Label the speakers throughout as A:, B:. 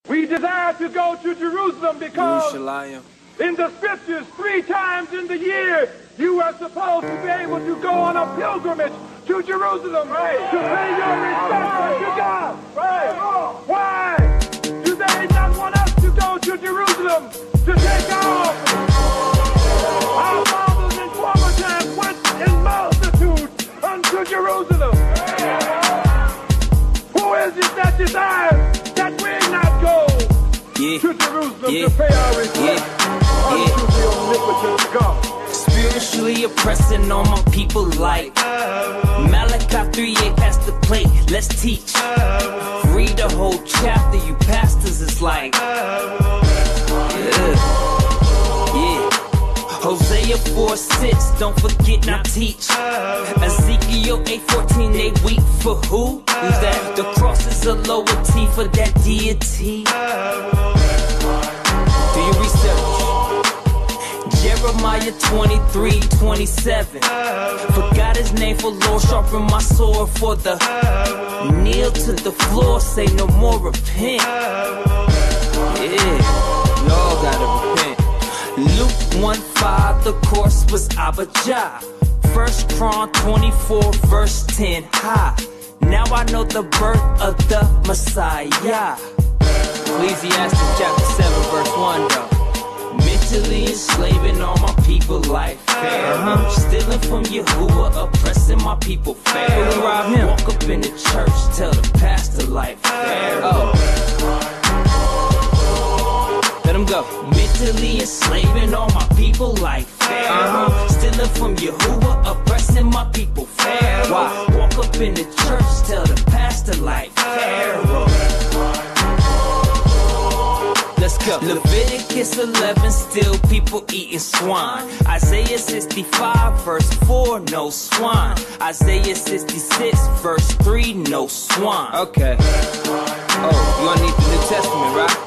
A: We desire to go to Jerusalem because in the scriptures 3 times in the year you are supposed to be able to go on a pilgrimage to Jerusalem to pay your respect unto God. Why do they not want us to go to Jerusalem to take our offering? Our fathers in former times went in multitudes unto Jerusalem. Who is it that desires that we not go to Jerusalem to pay our respect unto the omnipotent God?
B: Spiritually oppressing all my people like Malachi 3:8, pass the plate, let's teach. Read the whole chapter, you pastors is like Hosea 4:6, don't forget not teach. Ezekiel 8:14, they weep for who? Who's that? The cross is a lower T for that deity. Do your research. Jeremiah 23:27. Forgot his name for Lord, sharpen my sword for the kneel to the floor, say no more repent. Yeah, y'all gotta repent. Luke 1:5, the course was Abijah. 1 Chron 24 verse 10. Ha! Now I know the birth of the Messiah. Ecclesiastes chapter 7 verse 1 though. Mentally enslaving all my people like fair. Stealing from Yahuwah, oppressing my people fair. Walk up in the church, tell the pastor like fair. Let him go. Mentally enslaving all my people like fair. Stealing from Yahuwah, oppressing my people fair. Walk up in the church, tell the pastor like Pharaoh. Let's go. Leviticus 11, still people eating swine. Isaiah 65 verse 4, no swine. Isaiah 66 verse 3, no swine. Okay. Oh, you gonna need the New Testament, right?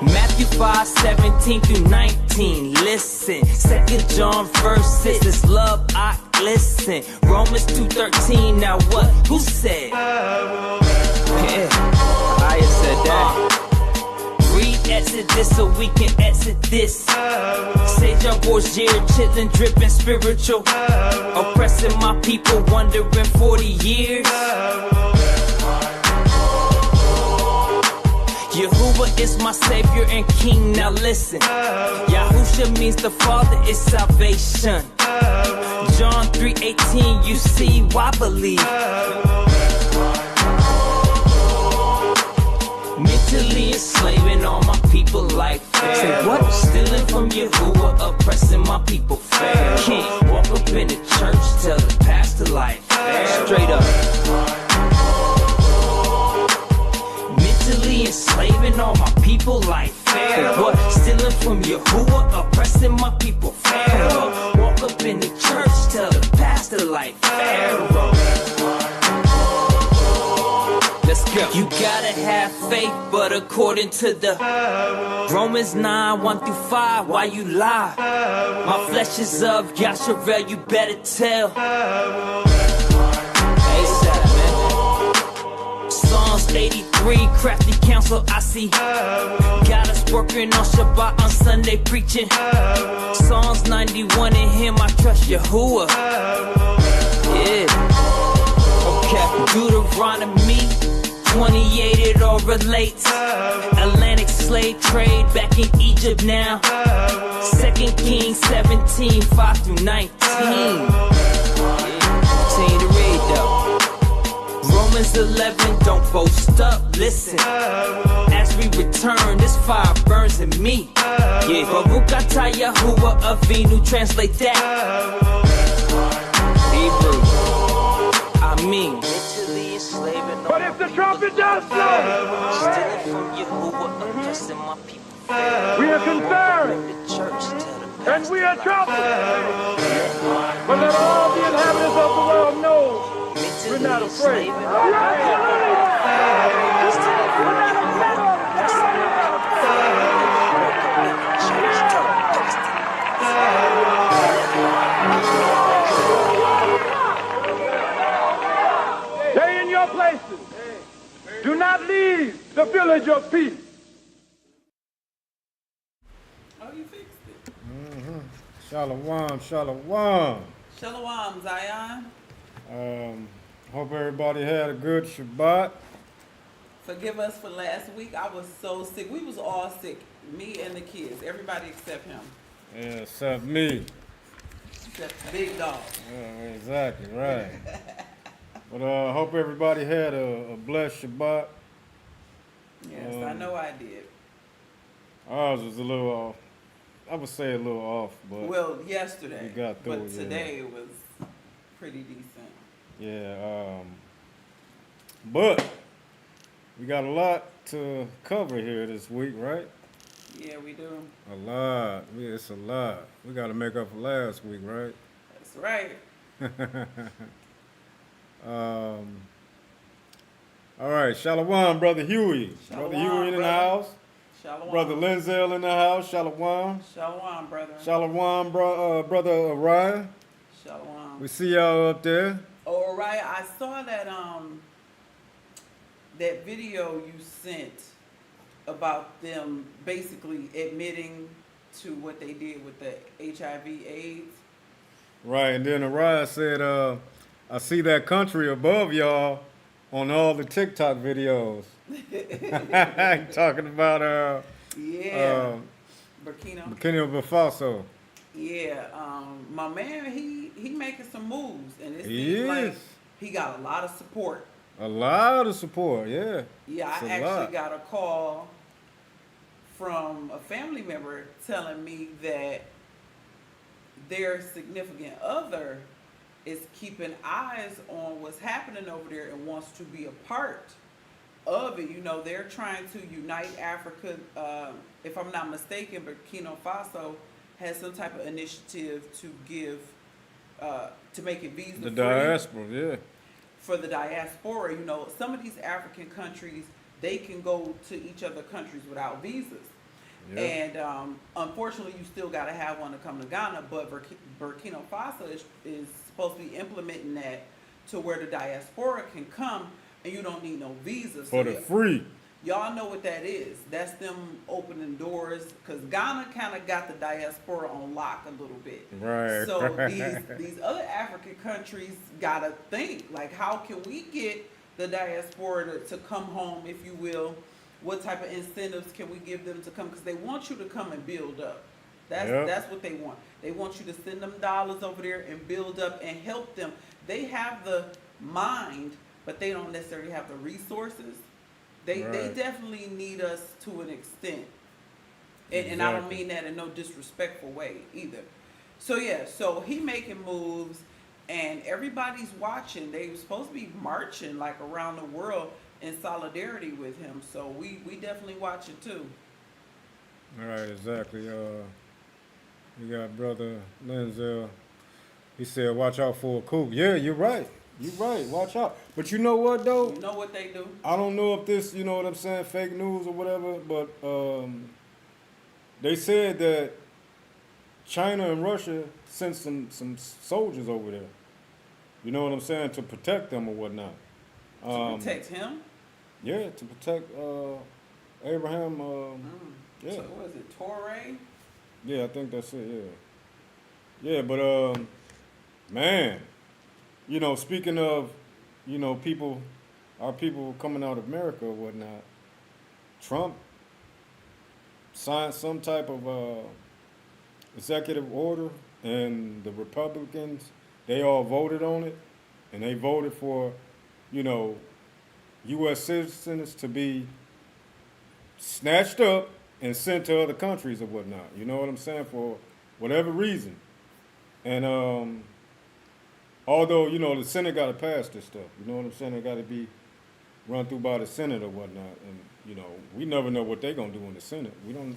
B: Matthew 5:17 through 19, listen. 2 John verse 6 is love, I listen. Romans 2:13, now what? Who said? Yeah, I said that. Read Exodus so we can exit this. Say Jean Bourgier, chillin', drippin', spiritual. Oppressing my people, wondering 40 years. Yahuwah is my savior and king, now listen. Yahusha means the father is salvation. John 3:18, you see why believe. Mentally enslaving all my people like fair. Say what? Stealing from Yahuwah, oppressing my people fair. Can't walk up in the church, tell the pastor like fair. Straight up. Mentally enslaving all my people like fair. What? Stealing from Yahuwah, oppressing my people Pharaoh. Walk up in the church, tell the pastor like Pharaoh. Let's go. You gotta have faith, but according to the Romans 9:1-5, why you lie? My flesh is of Yasharel, you better tell. ASAP, man. Psalms 83, crafty counsel I see. Got us working on Shabbat, on Sunday preaching. Psalms 91, in him I trust Yahuwah. Yeah. Okay. Deuteronomy 28, it all relates. Atlantic slave trade back in Egypt now. 2 Kings 17, 5-19. Continue to read though. Romans 11, don't boast up, listen. As we return, this fire burns in me. Yeah, Baruch atah Yahuwah Avinu, translate that. Hebrew, I mean.
A: But if the trumpet does blow, we are concerned and we are troubled. But let all the inhabitants of the world know we're not afraid. Stay in your places. Do not leave the village of peace.
C: he fixed it.
D: Mm-hmm. Shalom, shalom.
C: Shalom, Zion.
D: Hope everybody had a good Shabbat.
C: Forgive us for last week. I was so sick. We was all sick. Me and the kids. Everybody except him.
D: Yeah, except me.
C: Except Big Dog.
D: Yeah, exactly, right. But hope everybody had a blessed Shabbat.
C: Yes, I know I did.
D: Ours was a little off. I would say a little off, but
C: Well, yesterday.
D: we got through
C: but
D: it,
C: today it was pretty decent.
D: yeah. But we got a lot to cover here this week, right?
C: Yeah, we do.
D: A lot. It's a lot. We got to make up for last week, right?
C: That's right.
D: All right, Shalom, Brother Huey.
C: Shalom,
D: Brother Huey in the
C: brother.
D: house.
C: Shalom.
D: Brother Linzel in the house. Shalom.
C: Shalom, brother.
D: Shalom, Brother Orion.
C: Shalom.
D: We see y'all up there.
C: Oh, right. I saw that that video you sent about them basically admitting to what they did with the HIV/AIDS.
D: Right, and then Orion said, I see that country above y'all on all the TikTok videos. Talking about
C: Yeah. Burkina.
D: Burkina Faso.
C: Yeah. My man, he making some moves, and it
D: He
C: seems like
D: is.
C: he got a lot of support.
D: A lot of support, yeah.
C: Yeah,
D: It's
C: I
D: a
C: actually
D: lot.
C: got a call from a family member telling me that their significant other is keeping eyes on what's happening over there and wants to be a part of it. You know, they're trying to unite Africa. If I'm not mistaken, Burkina Faso has some type of initiative to give, to make it visa
D: The
C: free
D: diaspora, yeah.
C: for the diaspora. You know, some of these African countries, they can go to each other countries without visas.
D: Yeah.
C: And unfortunately, you still got to have one to come to Ghana, but Burkina Faso is supposed to be implementing that to where the diaspora can come and you don't need no visas.
D: For the free.
C: Y'all know what that is. That's them opening doors, because Ghana kind of got the diaspora on lock a little bit.
D: Right.
C: So these other African countries got to think, like, how can we get the diaspora to come home, if you will? What type of incentives can we give them to come? Because they want you to come and build up. That's what they want. They want you to send them dollars over there and build up and help them. They have the mind, but they don't necessarily have the resources. They definitely need us to an extent. And I don't mean that in no disrespectful way either. So yeah, so he making moves and everybody's watching. They were supposed to be marching like around the world in solidarity with him. So we definitely watch it too.
D: All right, exactly. We got Brother Linzel. He said, watch out for a coup. Yeah, you're right. You're right. Watch out. But you know what, though?
C: You know what they do?
D: I don't know if this, you know what I'm saying, fake news or whatever, but they said that China and Russia sent some soldiers over there. You know what I'm saying? To protect them or whatnot.
C: To protect him?
D: Yeah, to protect Abraham. Yeah.
C: So what is it, Torre?
D: Yeah, I think that's it, yeah. Yeah, but, man, you know, speaking of, you know, our people coming out of America or whatnot, Trump signed some type of executive order, and the Republicans, they all voted on it, and they voted for, you know, U.S. citizens to be snatched up and sent to other countries or whatnot. You know what I'm saying? For whatever reason. And although, you know, the Senate got to pass this stuff. You know what I'm saying? It got to be run through by the Senate or whatnot. And, you know, we never know what they're going to do in the Senate. We don't,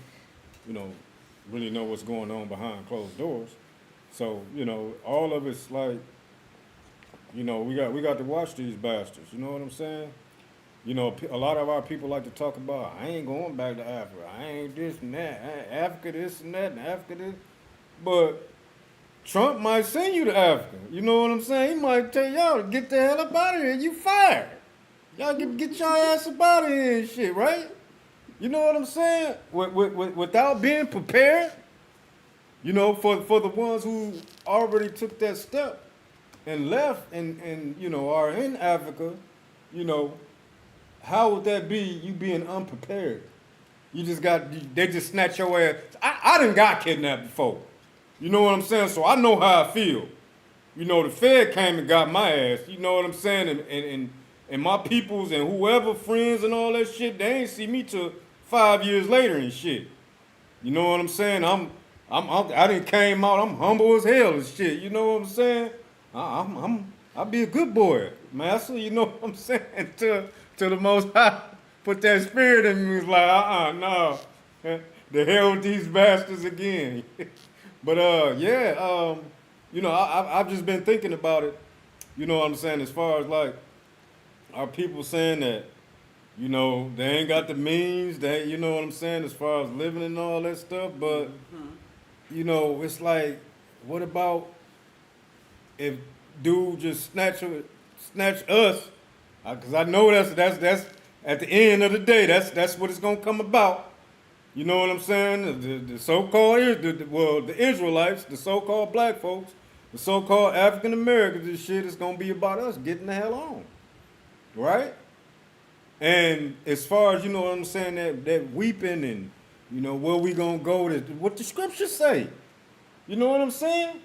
D: you know, really know what's going on behind closed doors. So, you know, all of it's like, you know, we got to watch these bastards. You know what I'm saying? You know, a lot of our people like to talk about, I ain't going back to Africa. I ain't this and that. Africa this and that and Africa this. But Trump might send you to Africa. You know what I'm saying? He might tell y'all to get the hell up out of here. You fired. Y'all get your ass up out of here and shit, right? You know what I'm saying? Without being prepared You know, for the ones who already took that step and left and you know, are in Africa, you know, how would that be you being unprepared? You just they just snatch your ass. I done got kidnapped before. You know what I'm saying? So I know how I feel. You know, the Fed came and got my ass. You know what I'm saying? And my peoples and whoever, friends and all that shit, they ain't see me till 5 years later and shit. You know what I'm saying? I done came out, I'm humble as hell and shit. You know what I'm saying? I'll be a good boy, master. You know what I'm saying? To the Most High, put that spirit in me. It's like, no. The hell with these bastards again. But yeah, you know, I've just been thinking about it. You know what I'm saying? As far as like, are people saying that, you know, they ain't got the means, they, you know what I'm saying, as far as living and all that stuff, but, you know, it's like, what about if dude just snatch us? Because I know that's at the end of the day, that's what it's gonna come about. You know what I'm saying? The so-called, the Israelites, the so-called black folks, the so-called African Americans, this shit is gonna be about us getting the hell on, right? And as far as, you know what I'm saying, that weeping and, you know, where we gonna go, what the scriptures say. You know what I'm saying?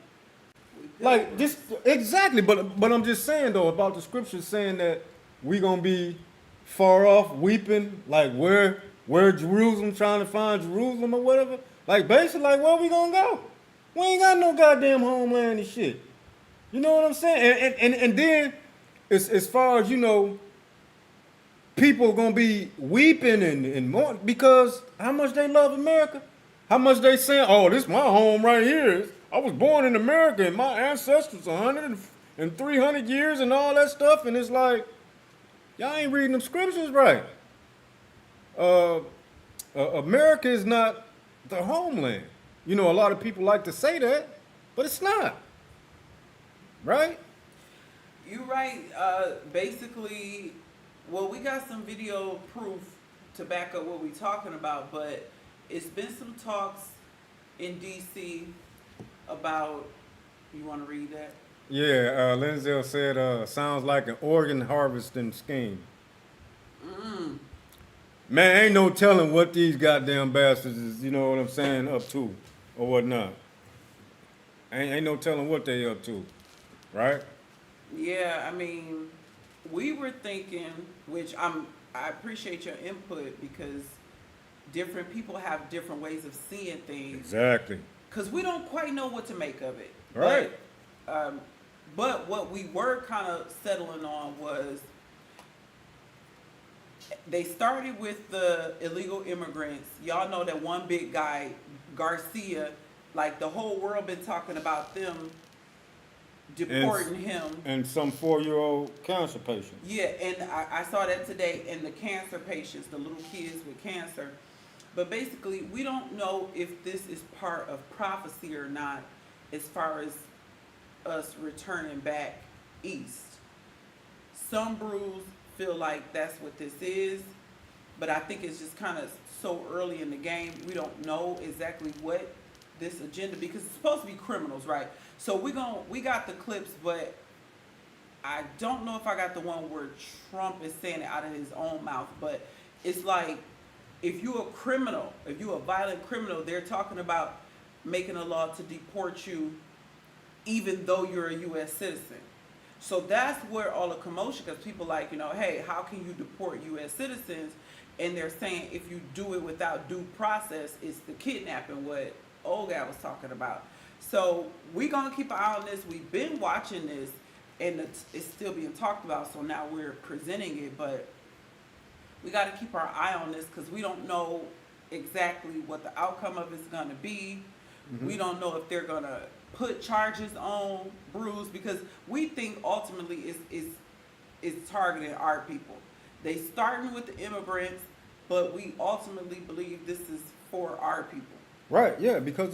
D: Like, just, exactly, but I'm just saying, though, about the scriptures saying that we gonna be far off weeping, like where Jerusalem, trying to find Jerusalem or whatever. Like, basically, like, where we gonna go? We ain't got no goddamn homeland and shit. You know what I'm saying? And then, as far as, you know, people gonna be weeping and mourning because how much they love America, how much they saying, oh, this is my home right here. I was born in America and my ancestors 100 and 300 years and all that stuff, and it's like, y'all ain't reading them scriptures right. America is not the homeland. You know, a lot of people like to say that, but it's not. Right?
C: You're right. Basically, well, we got some video proof to back up what we're talking about, but it's been some talks in D.C. about, you want to read that?
D: Yeah, Lindsay said, sounds like an organ harvesting scheme. Man, ain't no telling what these goddamn bastards is, you know what I'm saying, up to or whatnot. Ain't no telling what they up to, right?
C: Yeah, I mean, we were thinking, which I appreciate your input because different people have different ways of seeing things.
D: Exactly.
C: Because we don't quite know what to make of it.
D: Right.
C: But what we were kind of settling on was they started with the illegal immigrants. Y'all know that one big guy, Garcia, like the whole world been talking about them deporting him.
D: And some 4-year-old cancer patient.
C: Yeah, and I saw that today, and the cancer patients, the little kids with cancer. But basically, we don't know if this is part of prophecy or not as far as us returning back east. Some brews feel like that's what this is, but I think it's just kind of so early in the game, we don't know exactly what this agenda, because it's supposed to be criminals, right? So we got the clips, but I don't know if I got the one where Trump is saying it out of his own mouth, but it's like, if you're a criminal, if you're a violent criminal, they're talking about making a law to deport you even though you're a U.S. citizen. So that's where all the commotion, because people like, you know, hey, how can you deport U.S. citizens? And they're saying if you do it without due process, it's the kidnapping, what Olga was talking about. So we're going to keep an eye on this. We've been watching this, and it's still being talked about, so now we're presenting it, but we got to keep our eye on this because we don't know exactly what the outcome of it's going to be. Mm-hmm. We don't know if they're going to put charges on Bruce, because we think ultimately it's targeting our people. They starting with the immigrants, but we ultimately believe this is for our people.
D: Right, yeah, because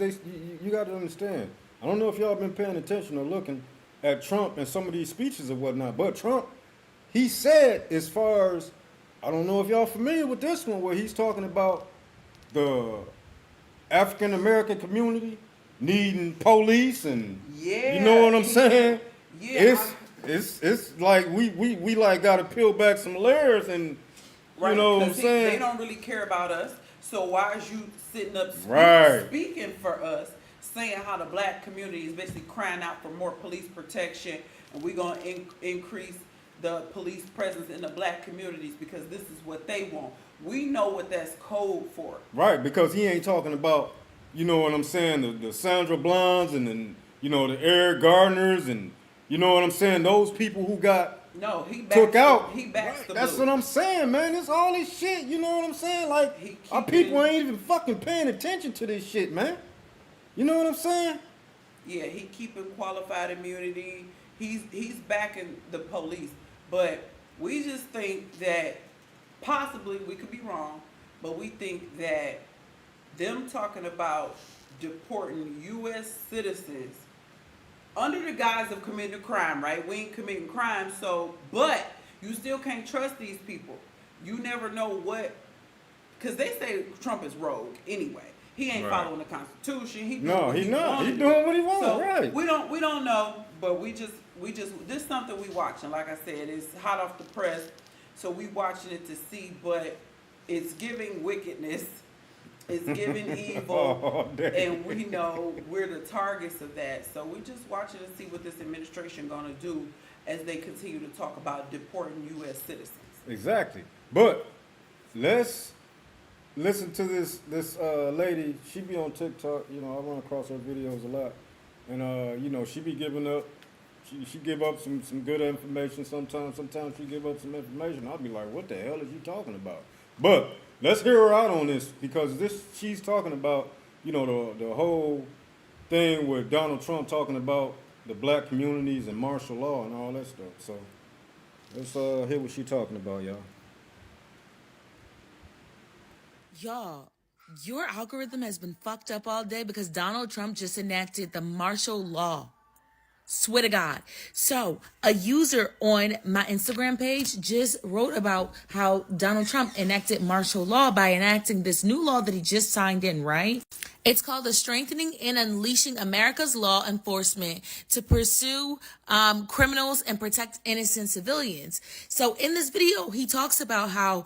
D: you got to understand. I don't know if y'all been paying attention or looking at Trump and some of these speeches or whatnot, but Trump, he said, as far as, I don't know if y'all familiar with this one, where he's talking about the African American community needing police and
C: Yeah,
D: you know what I'm saying?
C: yeah.
D: It's like we like got to peel back some layers and
C: Right,
D: you know what I'm
C: 'cause
D: saying?
C: they don't really care about us. So why is you sitting up
D: Right.
C: speaking for us, saying how the black community is basically crying out for more police protection, and we're gonna increase the police presence in the black communities because this is what they want. We know what that's code for.
D: Right, because he ain't talking about, you know what I'm saying, the Sandra Blondes and then, you know, the Eric Gardners and, you know what I'm saying, those people who got
C: No, he backs
D: took out.
C: He backs the
D: That's
C: blue.
D: what I'm saying, man. It's all this shit, you know what I'm saying? Like,
C: He keep
D: our
C: it
D: people
C: in-
D: ain't even fucking paying attention to this shit, man. You know what I'm saying?
C: Yeah, he keeping qualified immunity. He's backing the police, but we just think that possibly we could be wrong, but we think that them talking about deporting U.S. citizens under the guise of committing a crime, right? We ain't committing crime, so but you still can't trust these people. You never know what, because they say Trump is rogue anyway. He ain't
D: Right.
C: following the Constitution. He doing
D: No,
C: what
D: he not.
C: wanna
D: He
C: do.
D: doing what he want,
C: So
D: right.
C: we don't know, but we just this is something we watching. Like I said, it's hot off the press, so we watching it to see. But it's giving wickedness, it's giving evil,
D: Oh, damn.
C: and we know we're the targets of that. So we just watching to see what this administration gonna do as they continue to talk about deporting U.S. citizens.
D: Exactly. But let's listen to this lady. She be on TikTok. You know, I run across her videos a lot, and you know, she be giving up. She give up some good information sometimes. Sometimes she give up some information. I'll be like, what the hell is you talking about? But let's hear her out on this because she's talking about, you know, the whole thing with Donald Trump talking about the black communities and martial law and all that stuff. So let's hear what she talking about, y'all.
E: Y'all, your algorithm has been fucked up all day because Donald Trump just enacted the martial law. Swear to God. So a user on my Instagram page just wrote about how Donald Trump enacted martial law by enacting this new law that he just signed in, right? It's called the Strengthening and Unleashing America's Law Enforcement to Pursue Criminals and Protect Innocent Civilians. So in this video, he talks about how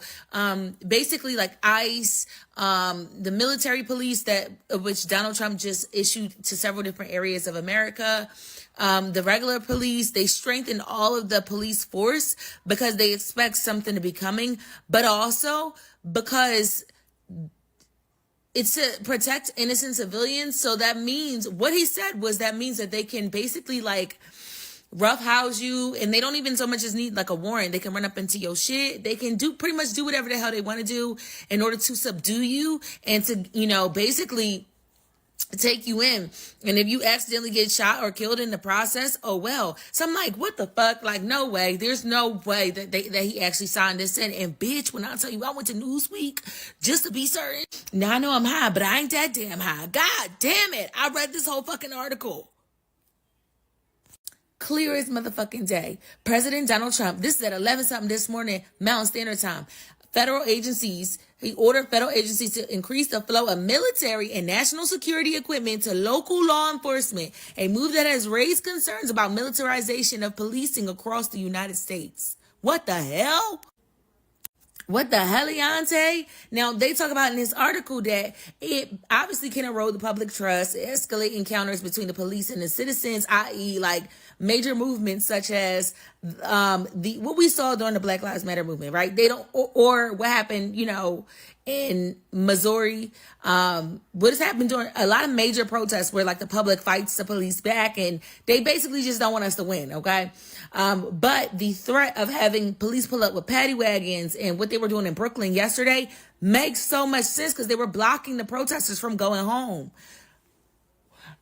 E: basically like ICE, the military police which Donald Trump just issued to several different areas of America, the regular police, they strengthen all of the police force because they expect something to be coming, but also because it's to protect innocent civilians. So that means, what he said was that means that they can basically like roughhouse you, and they don't even so much as need like a warrant. They can run up into your shit. They can pretty much do whatever the hell they want to do in order to subdue you and to, you know, basically take you in. And if you accidentally get shot or killed in the process, oh well. So I'm like, what the fuck? Like, no way. There's no way that he actually signed this in. And bitch, when I tell you I went to Newsweek just to be certain. Now I know I'm high, but I ain't that damn high. God damn it. I read this whole fucking article. Clear as motherfucking day. President Donald Trump, this is at 11 something this morning, Mountain Standard Time. He ordered federal agencies to increase the flow of military and national security equipment to local law enforcement, a move that has raised concerns about militarization of policing across the United States. What the hell? What the heliante? Now, they talk about in this article that it obviously can erode the public trust, escalate encounters between the police and the citizens, i.e. like major movements such as what we saw during the Black Lives Matter movement, right? They don't, or what happened, you know, in Missouri, what has happened during a lot of major protests where like the public fights the police back and they basically just don't want us to win, okay? But the threat of having police pull up with paddy wagons and what they were doing in Brooklyn yesterday makes so much sense because they were blocking the protesters from going home.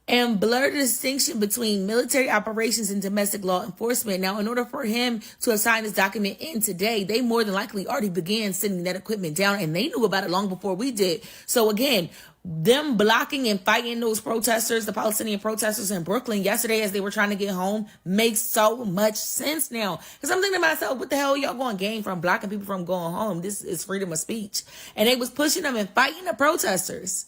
E: And blur the distinction between military operations and domestic law enforcement. Now, in order for him to assign this document in today, they more than likely already began sending that equipment down, and they knew about it long before we did. So again, them blocking and fighting those protesters, the Palestinian protesters in Brooklyn yesterday as they were trying to get home, makes so much sense now. Because I'm thinking to myself, what the hell y'all going to gain from blocking people from going home? This is freedom of speech. And they was pushing them and fighting the protesters.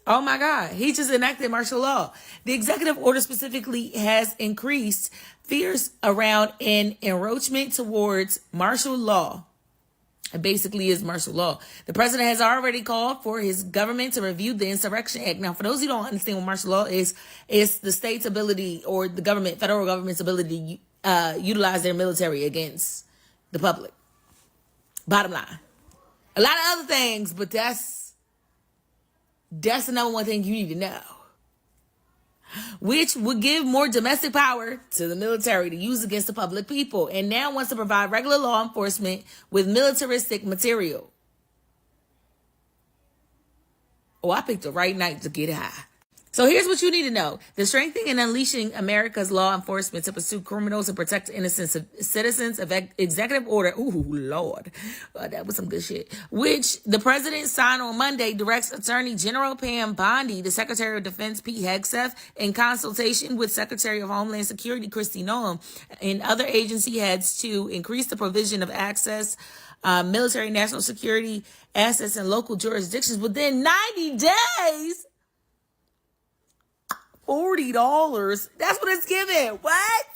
E: Oh my God. He just enacted martial law. The executive order specifically has increased fears around an encroachment towards martial law. It basically is martial law. The president has already called for his government to review the Insurrection Act. Now, for those who don't understand what martial law is, it's the state's ability or the government, federal government's ability to utilize their military against the public. Bottom line. A lot of other things, but that's the number one thing you need to know. Which would give more domestic power to the military to use against the public people, and now wants to provide regular law enforcement with militaristic material. Oh, I picked the right night to get high. So here's what you need to know. The strengthening and unleashing America's law enforcement to pursue criminals and protect innocent citizens of executive order. Ooh, Lord. That was some good shit. Which the president signed on Monday directs Attorney General Pam Bondi, the Secretary of Defense Pete Hegseth, in consultation with Secretary of Homeland Security Kristi Noem and other agency heads to increase the provision of access military national security assets in local jurisdictions within 90 days. $40. That's what it's giving. What?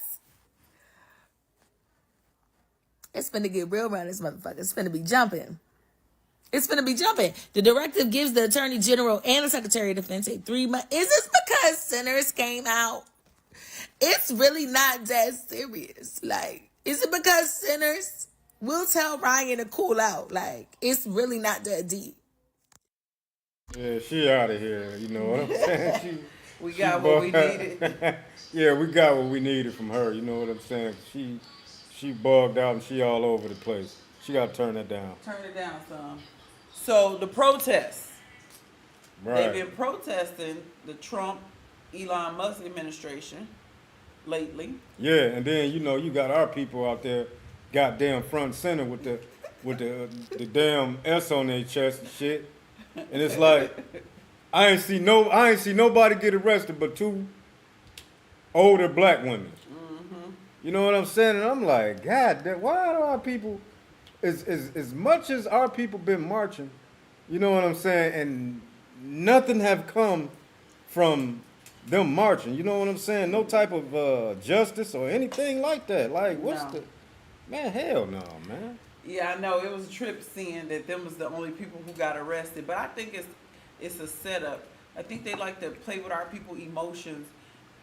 E: It's finna get real around this motherfucker. It's finna be jumping. It's finna be jumping. The directive gives the Attorney General and the Secretary of Defense a 3-month. Is this because sinners came out? It's really not that serious. Like, is it because sinners? We'll tell Ryan to cool out. Like, it's really not that deep.
D: Yeah, she out of here. You know what I'm saying?
C: We got what we needed.
D: Yeah, we got what we needed from her. You know what I'm saying? She bugged out and she all over the place. She got to turn that down.
C: Turn it down some. So the protests.
D: Right.
C: They've been protesting the Trump, Elon Musk administration lately.
D: Yeah, and then you got our people out there, goddamn front and center with the damn S on their chest and shit, and it's like I ain't see nobody get arrested but 2 older black women. Mm-hmm. You know what I'm saying? And I'm like, God, why are our people, as much as our people been marching, you know what I'm saying, and nothing have come from them marching. You know what I'm saying? No type of justice or anything like that. Like, man, hell no, man.
C: Yeah, I know. It was a trip seeing that them was the only people who got arrested. But I think it's a setup. I think they like to play with our people's emotions,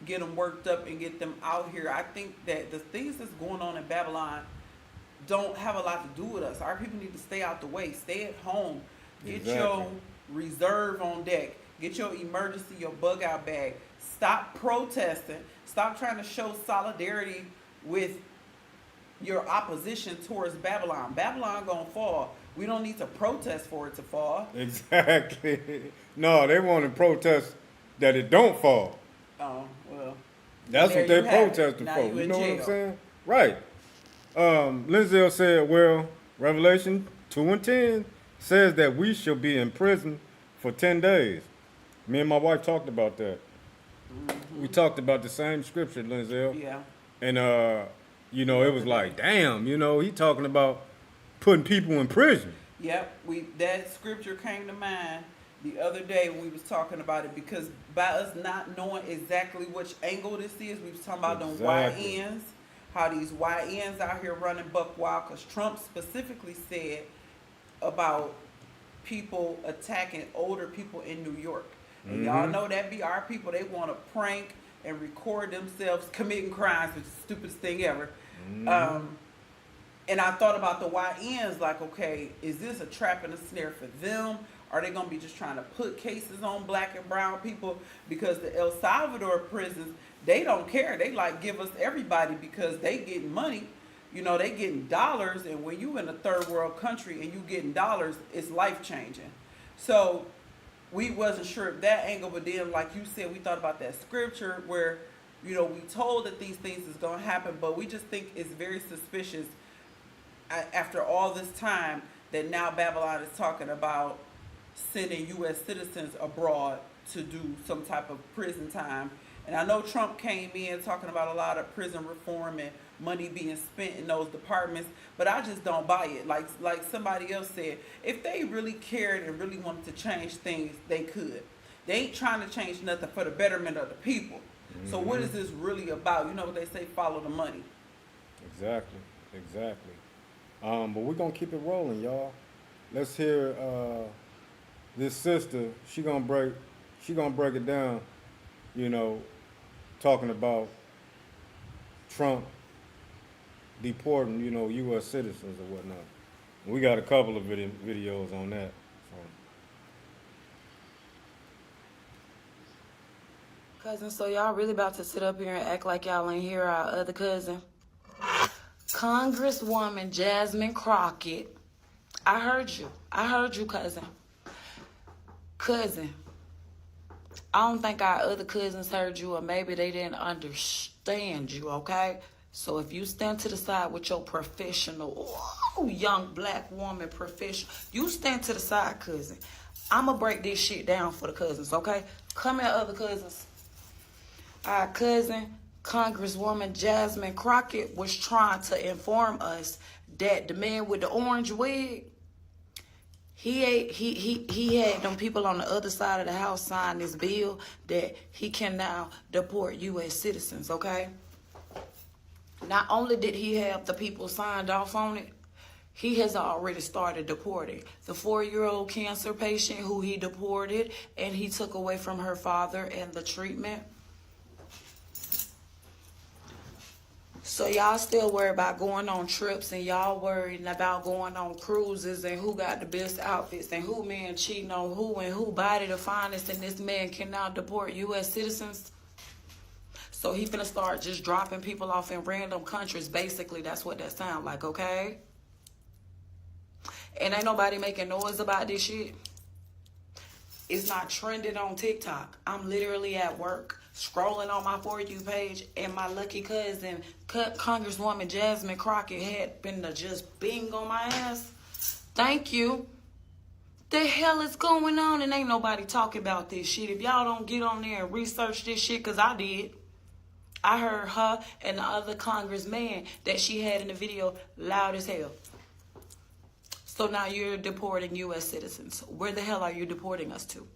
C: get them worked up and get them out here. I think that the things that's going on in Babylon don't have a lot to do with us. Our people need to stay out the way. Stay at home. Get your reserve on deck. Get your emergency, your bug out bag. Stop protesting. Stop trying to show solidarity with your opposition towards Babylon. Babylon gonna fall. We don't need to protest for it to fall.
D: Exactly. No, they want to protest that it don't fall.
C: Oh, well.
D: That's what they're protesting for. You know what I'm saying? Right. Lindsay said, well, Revelation 2:10 says that we shall be in prison for 10 days. Me and my wife talked about that. Mm-hmm. We talked about the same scripture, Lindsay.
C: Yeah.
D: And, it was like, damn, he talking about putting people in prison.
C: Yep. That scripture came to mind the other day when we was talking about it, because by us not knowing exactly which angle this is, we was talking about them YNs, how these YNs out here running buck wild, because Trump specifically said about people attacking older people in New York. And y'all know that be our people. They want to prank and record themselves committing crimes, which is the stupidest thing ever. And I thought about the YNs, like, okay, is this a trap and a snare for them? Are they going to be just trying to put cases on black and brown people? Because the El Salvador prisons, they don't care. They like give us everybody because they getting money. They getting dollars. And when you in a third world country and you getting dollars, it's life changing. So we wasn't sure of that angle. But then, like you said, we thought about that scripture where, we told that these things is going to happen. But we just think it's very suspicious after all this time that now Babylon is talking about sending U.S. citizens abroad to do some type of prison time. And I know Trump came in talking about a lot of prison reform and money being spent in those departments, but I just don't buy it. Like somebody else said, if they really cared and really wanted to change things, they could. They ain't trying to change nothing for the betterment of the people. So what is this really about? You know what they say, follow the money.
D: Exactly. But we're gonna keep it rolling, y'all. Let's hear this sister. She gonna break it down, you know, talking about Trump deporting, you know, U.S. citizens or whatnot. We got a couple of videos on that.
F: Cousin, so y'all really about to sit up here and act like y'all ain't hear our other cousin? Congresswoman Jasmine Crockett. I heard you, cousin. Cousin, I don't think our other cousins heard you, or maybe they didn't understand you, okay? So if you stand to the side with your professional, young black woman professional, you stand to the side, cousin. I'ma break this shit down for the cousins, okay? Come here, other cousins. Our cousin, Congresswoman Jasmine Crockett, was trying to inform us that the man with the orange wig, he had them people on the other side of the house sign this bill that he can now deport U.S. citizens, okay? Not only did he have the people signed off on it, he has already started deporting. The 4-year-old cancer patient who he deported and he took away from her father and the treatment. So y'all still worry about going on trips, and y'all worrying about going on cruises and who got the best outfits and who man cheating on who and who body the finest, and this man can now deport U.S. citizens. So he finna start just dropping people off in random countries. Basically, that's what that sound like, okay? And ain't nobody making noise about this shit. It's not trending on TikTok. I'm literally at work, scrolling on my For You page, and my lucky cousin, Congresswoman Jasmine Crockett, had been to just bing on my ass. Thank you. The hell is going on? And ain't nobody talking about this shit. If y'all don't get on there and research this shit, because I did. I heard her and the other congressman that she had in the video loud as hell. So now you're deporting U.S. citizens. Where the hell are you deporting us to?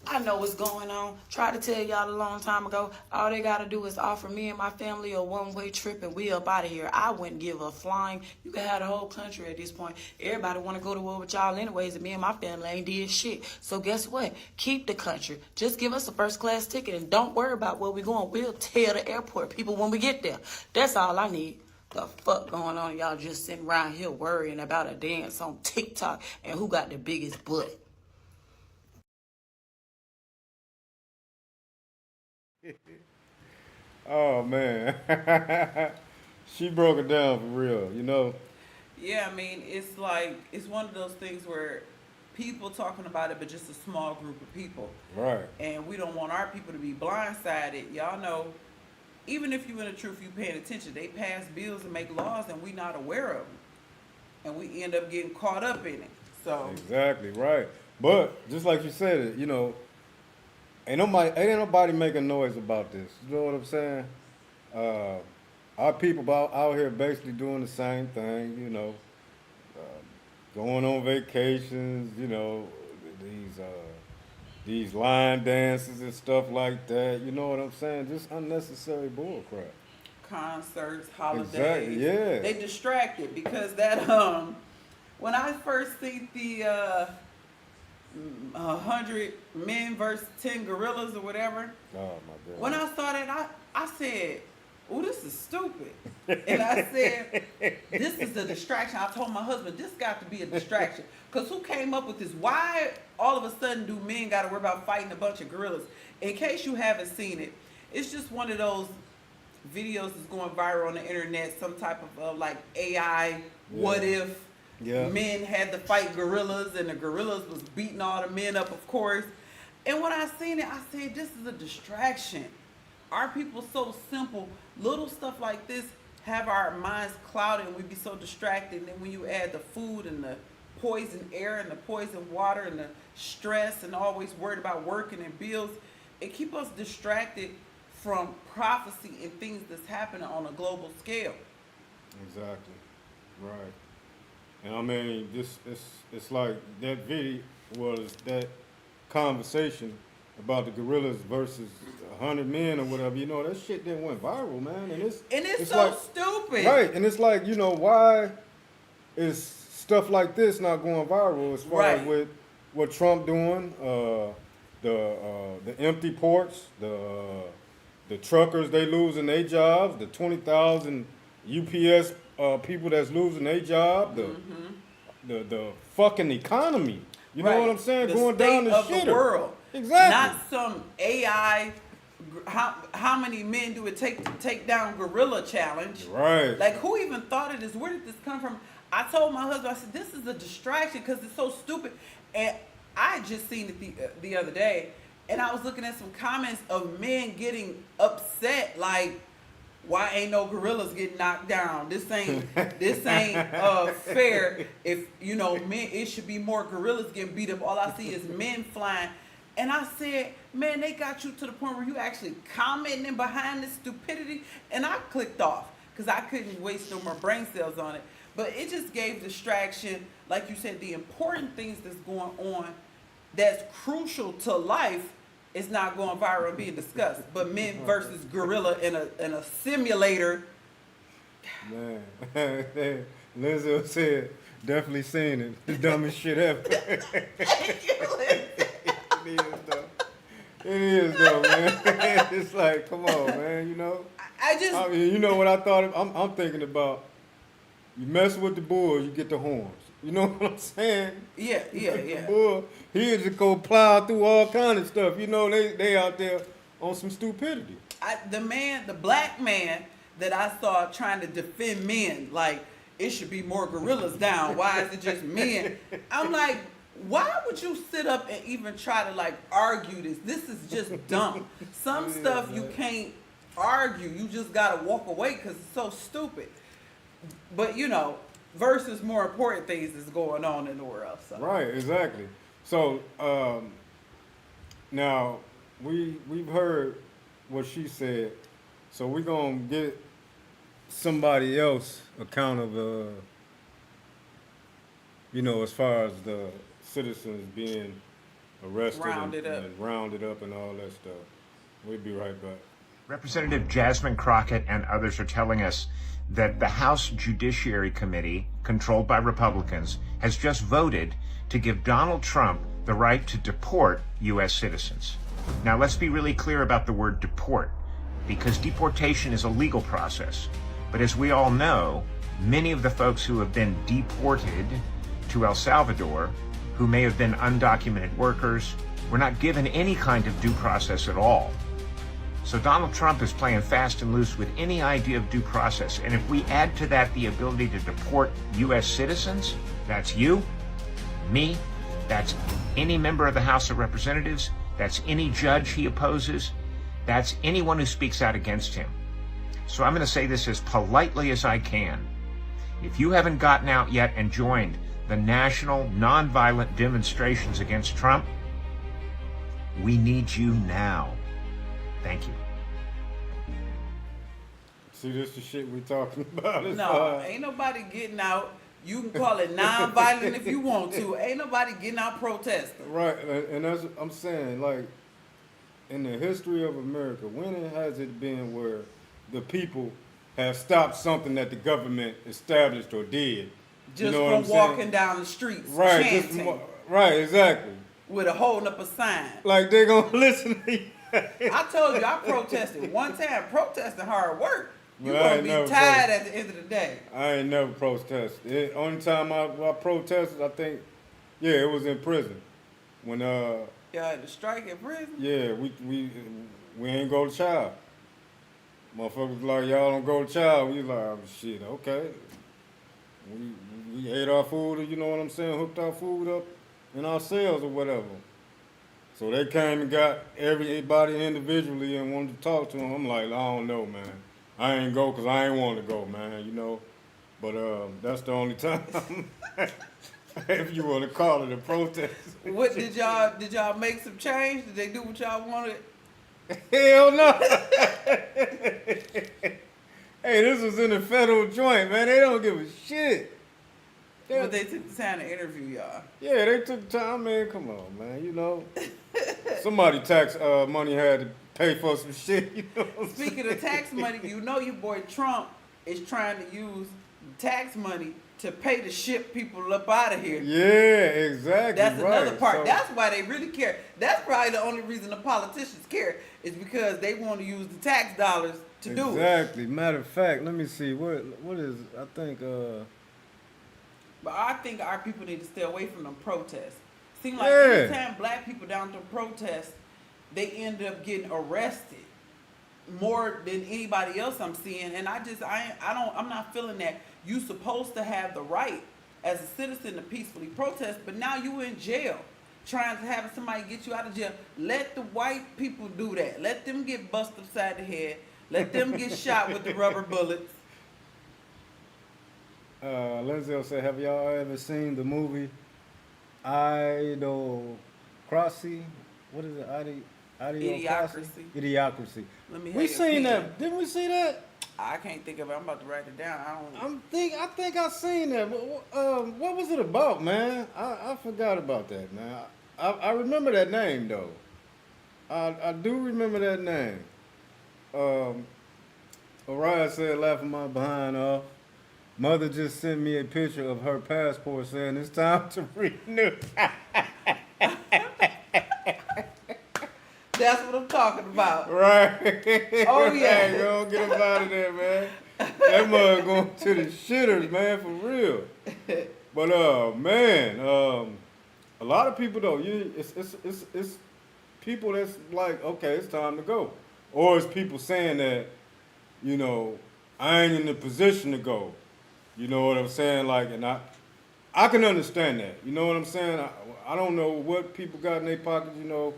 F: I know what's going on. Tried to tell y'all a long time ago, all they got to do is offer me and my family a one-way trip and we up out of here. I wouldn't give a flying. You can have the whole country at this point. Everybody want to go to war with y'all anyways, and me and my family ain't did shit. So guess what? Keep the country. Just give us a first-class ticket and don't worry about where we're going. We'll tell the airport people when we get there. That's all I need. The fuck going on? Y'all just sitting around here worrying about a dance on TikTok and who got the biggest butt.
D: Oh man, she broke it down for real, you know.
C: Yeah, I mean, it's like, it's one of those things where people talking about it, but just a small group of people.
D: Right.
C: And we don't want our people to be blindsided. Y'all know, even if you in the truth, you paying attention, they pass bills and make laws and we not aware of them. And we end up getting caught up in it. So
D: Exactly, right. But just like you said it, you know, ain't nobody making noise about this. You know what I'm saying? Our people out here basically doing the same thing, you know, going on vacations, you know, these line dances and stuff like that. You know what I'm saying? Just unnecessary bull crap.
C: concerts, holidays.
D: Exactly, yeah.
C: They distracted because that when I first see the 100 men versus 10 gorillas or whatever.
D: Oh my God.
C: When I saw that, I said, "Oh, this is stupid." And I said, "This is a distraction." I told my husband, "This got to be a distraction." Because who came up with this? Why all of a sudden do men got to worry about fighting a bunch of gorillas? In case you haven't seen it, it's just one of those videos that's going viral on the internet, some type of like AI, what if men had to fight gorillas and the gorillas was beating all the men up, of course. And when I seen it, I said, this is a distraction. Our people so simple. Little stuff like this have our minds clouded and we be so distracted. And then when you add the food and the poison air and the poison water and the stress and always worried about working and bills, it keep us distracted from prophecy and things that's happening on a global scale.
D: Exactly. Right. And I mean, it's like that video was that conversation about the gorillas versus 100 men or whatever, you know, that shit then went viral, man. And it's
C: so
D: like,
C: stupid.
D: right, and it's like, you know, why is stuff like this not going viral as far as with what Trump doing, the empty ports, the truckers they losing their jobs, the 20,000 UPS people that's losing their job, the fucking economy. You know what I'm saying?
C: The
D: Going
C: state
D: down the
C: of
D: shitter.
C: the world.
D: Exactly.
C: Not some AI. How many men do it take to take down gorilla challenge?
D: Right.
C: Like, who even thought of this? Where did this come from? I told my husband, I said, this is a distraction because it's so stupid. And I had just seen it the other day, and I was looking at some comments of men getting upset, like, why ain't no gorillas getting knocked down? This ain't fair. If, you know, men, it should be more gorillas getting beat up. All I see is men flying. And I said, man, they got you to the point where you actually commenting behind this stupidity. And I clicked off because I couldn't waste no more brain cells on it. But it just gave distraction, like you said, the important things that's going on that's crucial to life is not going viral and being discussed. But men versus gorilla in a simulator.
D: Man, Lizzo said, definitely seen it. The dumbest shit ever. It is though, man. It's like, come on, man, you know? I mean, you know what I thought? I'm thinking about, you mess with the bull, you get the horns. You know what I'm saying?
C: Yeah.
D: The bull, he just go plow through all kind of stuff. You know, they out there on some stupidity.
C: The black man that I saw trying to defend men, like, it should be more gorillas down. Why is it just men? I'm like, why would you sit up and even try to, like, argue this? This is just dumb. Some stuff you can't argue. You just got to walk away because it's so stupid. But, you know, versus more important things that's going on in the world. So.
D: Right, exactly. So, now, we've heard what she said, so we're going to get somebody else account of, you know, as far as the citizens being arrested and rounded up and all that stuff. We'll be right back.
G: Representative Jasmine Crockett and others are telling us that the House Judiciary Committee, controlled by Republicans, has just voted to give Donald Trump the right to deport U.S. citizens. Now, let's be really clear about the word deport, because deportation is a legal process. But as we all know, many of the folks who have been deported to El Salvador, who may have been undocumented workers, were not given any kind of due process at all. So Donald Trump is playing fast and loose with any idea of due process. And if we add to that the ability to deport U.S. citizens, that's you, me, that's any member of the House of Representatives, that's any judge he opposes, that's anyone who speaks out against him. So I'm going to say this as politely as I can. If you haven't gotten out yet and joined the national nonviolent demonstrations against Trump, we need you now. Thank you.
D: See, this the shit we talking about.
C: No, ain't nobody getting out. You can call it nonviolent if you want to. Ain't nobody getting out protesting.
D: Right, and that's what I'm saying. Like, in the history of America, when has it been where the people have stopped something that the government established or did?
C: Just
D: you know
C: from walking down the streets,
D: right,
C: chanting.
D: Right, exactly.
C: With a holding up a sign.
D: Like they gonna listen to you.
C: I told you I protested one time. Protesting hard work. You're
D: well,
C: gonna be tired at the end of the day.
D: I ain't never protested. Only time I protested, I think, yeah, it was in prison. When
C: y'all had to strike in prison?
D: Yeah, we ain't go to trial. Motherfuckers like, y'all don't go to trial. We like, oh, shit, okay. We ate our food, you know what I'm saying, hooked our food up in our cells or whatever. So they came and got everybody individually and wanted to talk to them. I'm like, I don't know, man. I ain't go because I ain't want to go, man, you know. But that's the only time, if you want to call it a protest.
C: What did y'all make some change? Did they do what y'all wanted?
D: Hell no. Hey, this was in a federal joint, man. They don't give a shit.
C: But they took the time to interview y'all.
D: Yeah, they took the time, man. Come on, man. You know, somebody tax money had to pay for some shit. You know.
C: Speaking of tax money, you know your boy Trump is trying to use tax money to pay to ship people up out of here.
D: Yeah, exactly.
C: That's
D: right.
C: another part.
D: So,
C: That's why they really care. That's probably the only reason the politicians care is because they want to use the tax dollars to do it.
D: exactly. Matter of fact, let me see. What is? I think.
C: But I think our people need to stay away from them protests. Seems like
D: Yeah.
C: every time black people down to protest, they end up getting arrested more than anybody else I'm seeing. And I'm not feeling that. You supposed to have the right as a citizen to peacefully protest, but now you in jail trying to have somebody get you out of jail. Let the white people do that. Let them get busted upside the head. Let them get shot with the rubber bullets.
D: Lindsay will say, have y'all ever seen the movie Idiocracy? What is it?
C: Idiocracy.
D: Idiocracy.
C: Let me
D: We
C: have your
D: seen
C: pen.
D: that. Didn't we see that?
C: I can't think of it. I'm about to write it down.
D: I think I seen that. What was it about, man? I forgot about that, man. I remember that name though. I do remember that name. Orion said, laughing my behind off. Mother just sent me a picture of her passport saying it's time to renew.
C: That's what I'm talking about.
D: Right.
C: Oh, yeah.
D: Go get up out of there, man. That mug going to the shitters, man, for real. But man, a lot of people though, it's people that's like, okay, it's time to go. Or it's people saying that, you know, I ain't in the position to go. You know what I'm saying? Like, and I can understand that. You know what I'm saying? I don't know what people got in their pockets, you know.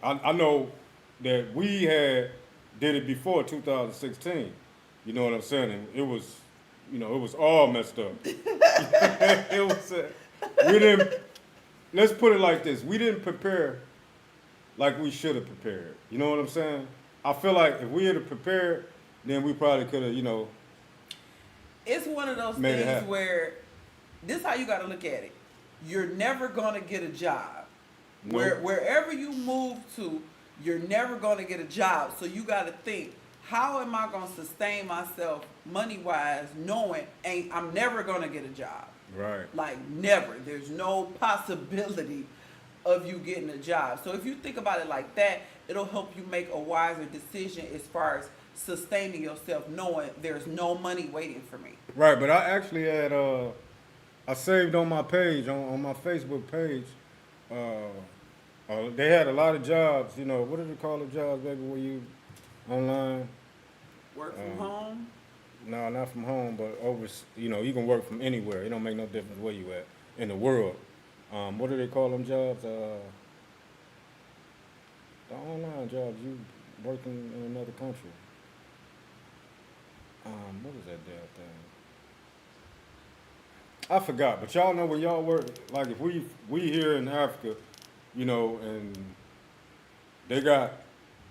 D: I know that we did it before 2016. You know what I'm saying? And it was, you know, it was all messed up. It was, we didn't, let's put it like this. We didn't prepare like we should have prepared. You know what I'm saying? I feel like if we had prepared, then we probably could have, you know.
C: It's one of those
D: Made it
C: things
D: happen.
C: where this is how you got to look at it. You're never going to get a job.
D: Nope.
C: Wherever you move to, you're never going to get a job. So you got to think, how am I going to sustain myself money-wise knowing I'm never going to get a job?
D: Right.
C: Like, never. There's no possibility of you getting a job. So if you think about it like that, it'll help you make a wiser decision as far as sustaining yourself knowing there's no money waiting for me.
D: Right, but I actually had I saved on my page, on my Facebook page, they had a lot of jobs, you know, what do they call the jobs, baby, where you online?
C: Work from home?
D: No, not from home, but over, you know, you can work from anywhere. It don't make no difference where you at in the world. What do they call them jobs? The online jobs, you working in another country. What is that damn thing? I forgot, but y'all know when y'all work, like if we here in Africa, you know, and they got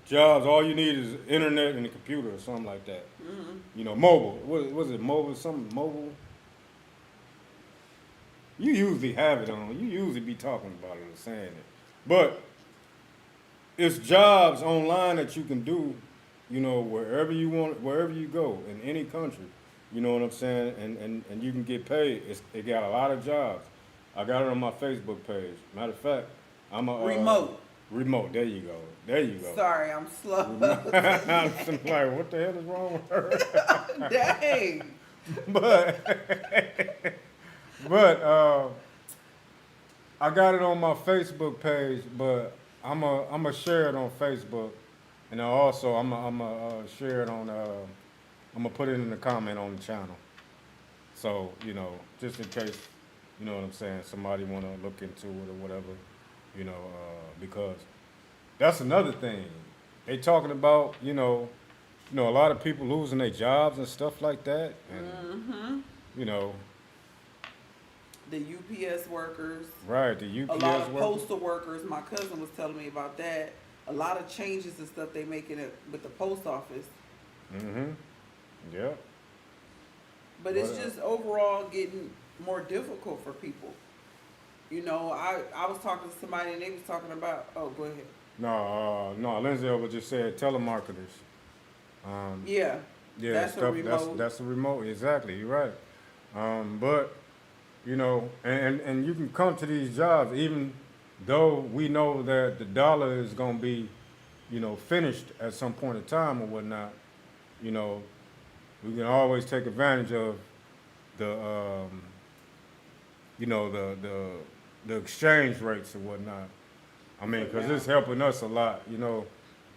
D: jobs, all you need is internet and a computer or something like that.
C: Mm-hmm.
D: You know, mobile. What was it, mobile, something mobile? You usually have it on. You usually be talking about it or saying it. But it's jobs online that you can do, you know, wherever you want, wherever you go, in any country. You know what I'm saying? And you can get paid. It got a lot of jobs. I got it on my Facebook page. Matter of fact, I'm a
C: Remote.
D: Remote. There you go. There you go.
C: Sorry, I'm slow.
D: I'm like, what the hell is wrong with her?
C: Dang.
D: But I got it on my Facebook page, but I'm a share it on Facebook, and also I'm a share it on I'm gonna put it in the comment on the channel. So you know, just in case, you know what I'm saying, somebody wanna look into it or whatever, you know, because that's another thing. They talking about, you know, a lot of people losing their jobs and stuff like that, and you know.
C: The UPS workers.
D: Right, the UPS
C: a lot of
D: workers.
C: postal workers. My cousin was telling me about that. A lot of changes and stuff they making it with the post office.
D: Mm-hmm. Yeah.
C: But it's just overall getting more difficult for people. You know, I was talking to somebody and they was talking about, oh, go ahead.
D: No, Lindsay over just said telemarketers.
C: Yeah.
D: Yeah,
C: That's
D: stuff,
C: a remote.
D: that's a remote, exactly, you're right. But, you know, and you can come to these jobs even though we know that the dollar is gonna be, you know, finished at some point in time or whatnot, you know, we can always take advantage of the, you know, the exchange rates or whatnot. I mean, because it's helping us a lot, you know.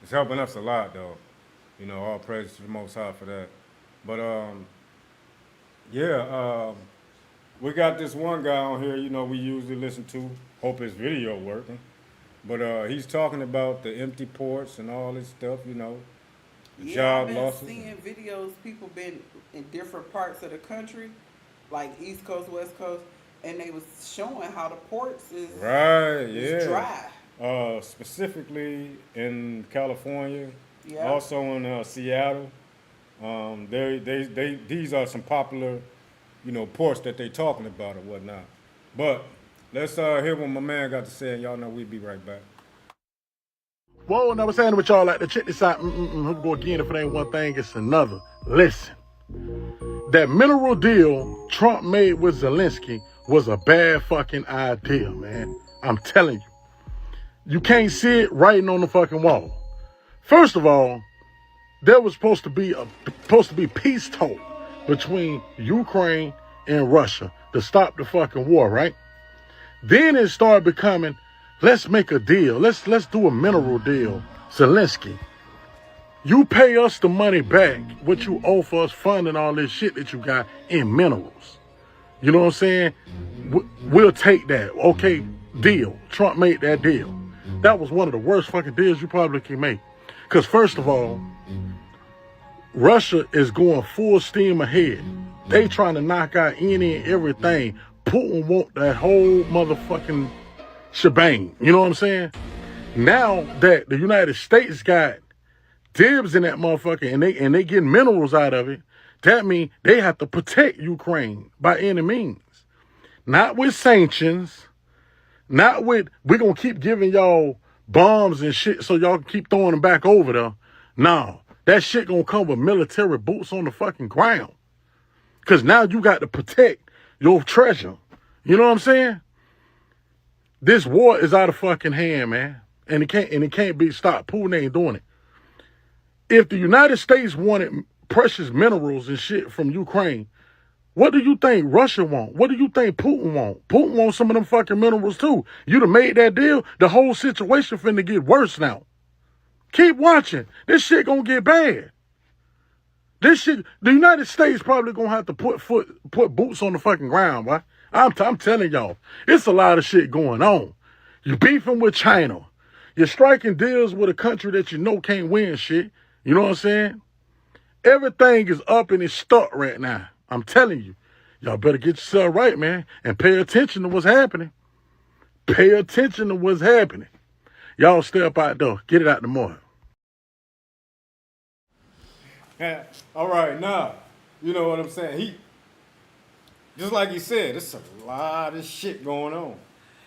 D: It's helping us a lot, though. You know, all praise to the Most High for that. But, we got this one guy on here, you know, we usually listen to. Hope his video working. But he's talking about the empty ports and all this stuff, you know. Job losses.
C: I've been seeing videos, people been in different parts of the country, like East Coast, West Coast, and they was showing how the ports is dry.
D: Specifically in California,
C: Yeah.
D: also in Seattle. These are some popular, you know, ports that they talking about or whatnot. But let's hear what my man got to say, and y'all know we'll be right back.
H: Whoa, and I was saying with y'all like to check this out. Who go again? If it ain't one thing, it's another. Listen, that mineral deal Trump made with Zelensky was a bad fucking idea, man. I'm telling you. You can't see it writing on the fucking wall. First of all, there was supposed to be peace talk between Ukraine and Russia to stop the fucking war, right? Then it started becoming, let's make a deal. Let's do a mineral deal. Zelensky, you pay us the money back, what you owe for us funding all this shit that you got in minerals. You know what I'm saying? We'll take that. Okay, deal. Trump made that deal. That was one of the worst fucking deals you probably can make. Because first of all, Russia is going full steam ahead. They trying to knock out any and everything. Putin want that whole motherfucking shebang. You know what I'm saying? Now that the United States got dibs in that motherfucker and they getting minerals out of it, that means they have to protect Ukraine by any means. Not with sanctions, not with, we're going to keep giving y'all bombs and shit so y'all can keep throwing them back over there. No, that shit going to come with military boots on the fucking ground. Because now you got to protect your treasure. You know what I'm saying? This war is out of fucking hand, man. And it can't be stopped. Putin ain't doing it. If the United States wanted precious minerals and shit from Ukraine, what do you think Russia want? What do you think Putin want? Putin wants some of them fucking minerals too. You'd have made that deal, the whole situation finna get worse now. Keep watching. This shit gonna get bad. This shit, the United States probably gonna have to put boots on the fucking ground, boy. I'm telling y'all, it's a lot of shit going on. You beefing with China. You're striking deals with a country that you know can't win shit. You know what I'm saying? Everything is up and it's stuck right now. I'm telling you. Y'all better get yourself right, man, and pay attention to what's happening. Pay attention to what's happening. Y'all step out there. Get it out the mud.
D: All right, now, you know what I'm saying? Just like you said, it's a lot of shit going on.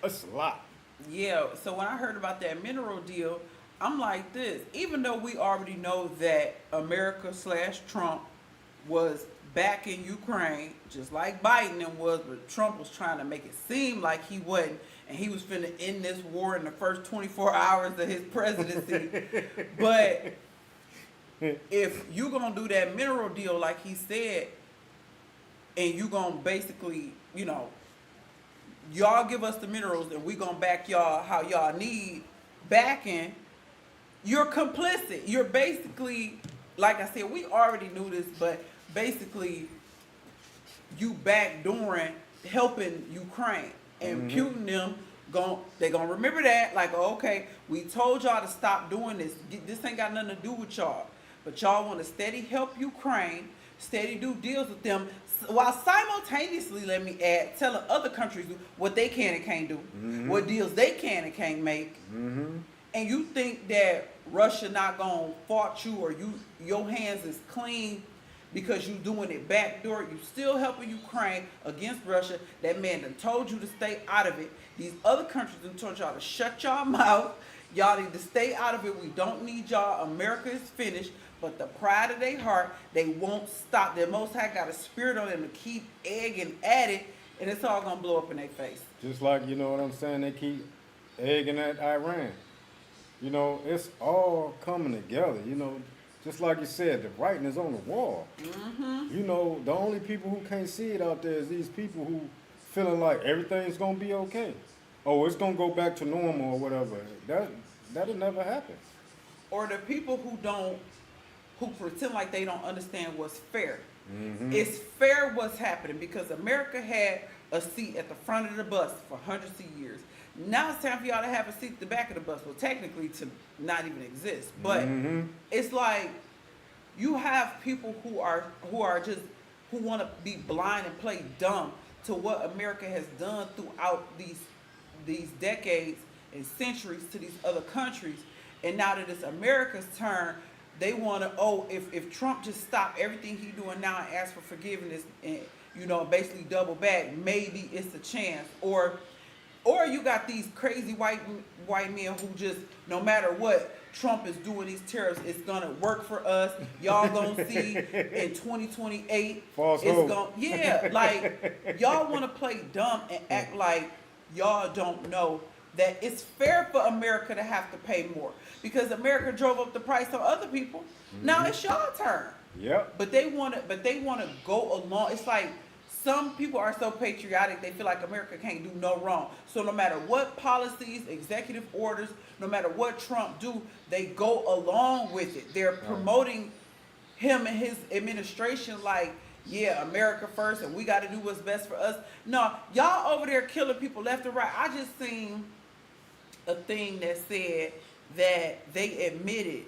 D: It's a lot.
C: Yeah, so when I heard about that mineral deal, I'm like this. Even though we already know that America/Trump was back in Ukraine, just like Biden was, but Trump was trying to make it seem like he wasn't, and he was finna end this war in the first 24 hours of his presidency. But if you gonna do that mineral deal like he said, and you gonna basically, you know, y'all give us the minerals and we gonna back y'all how y'all need backing, you're complicit. You're basically, like I said, we already knew this, but basically you backdooring helping Ukraine. And Putin them they gonna remember that, like, oh, okay, we told y'all to stop doing this. This ain't got nothing to do with y'all. But y'all want to steady help Ukraine, steady do deals with them, while simultaneously, let me add, telling other countries what they can and can't do, what deals they can and can't make. And you think that Russia not gonna fault you, or your hands is clean because you doing it backdoor. You still helping Ukraine against Russia. That man done told you to stay out of it. These other countries done told y'all to shut y'all mouth. Y'all need to stay out of it. We don't need y'all. America is finished. But the pride of their heart, they won't stop. The Most High got a spirit on them to keep egging at it, and it's all gonna blow up in their face.
D: Just like, you know what I'm saying, they keep egging at Iran. You know, it's all coming together. You know, just like you said, the writing is on the wall.
C: Mm-hmm.
D: You know, the only people who can't see it out there is these people who feeling like everything's gonna be okay. Oh, it's gonna go back to normal or whatever. That'll never happen.
C: Or the people who pretend like they don't understand what's fair.
D: Mm-hmm.
C: It's fair what's happening because America had a seat at the front of the bus for hundreds of years. Now it's time for y'all to have a seat at the back of the bus. Well, technically to not even exist. But it's like you have people who want to be blind and play dumb to what America has done throughout these decades and centuries to these other countries. And now that it's America's turn, they want to, if Trump just stopped everything he's doing now and ask for forgiveness and, you know, basically double back, maybe it's a chance. Or you got these crazy white men who just, no matter what Trump is doing, these tariffs, it's going to work for us. Y'all going to see in 2028.
D: False
C: it's
D: hope.
C: going, yeah, like y'all want to play dumb and act like y'all don't know that it's fair for America to have to pay more because America drove up the price on other people. Now it's your turn.
D: Yep.
C: But they want to go along. It's like some people are so patriotic they feel like America can't do no wrong. So no matter what policies, executive orders, no matter what Trump do, they go along with it. They're promoting him and his administration like, yeah, America first, and we got to do what's best for us. No, y'all over there killing people left and right. I just seen a thing that said that they admitted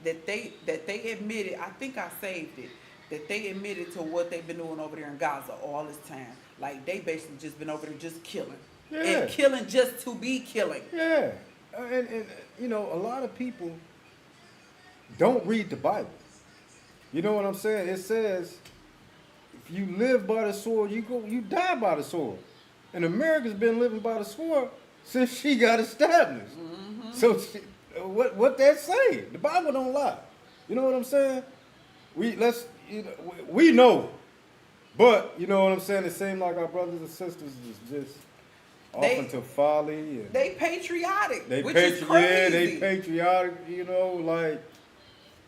C: I think I saved it, that they admitted to what they've been doing over there in Gaza all this time. Like they basically just been over there just killing.
D: Yeah.
C: And killing just to be killing.
D: Yeah. And you know, a lot of people don't read the Bible. You know what I'm saying? It says if you live by the sword, you die by the sword. And America's been living by the sword since she got established. Mm-hmm. So what that say? The Bible don't lie. You know what I'm saying? We know, but you know what I'm saying. It seems like our brothers and sisters is just off into folly. And
C: they patriotic, which is crazy.
D: Yeah, they patriotic. You know, like.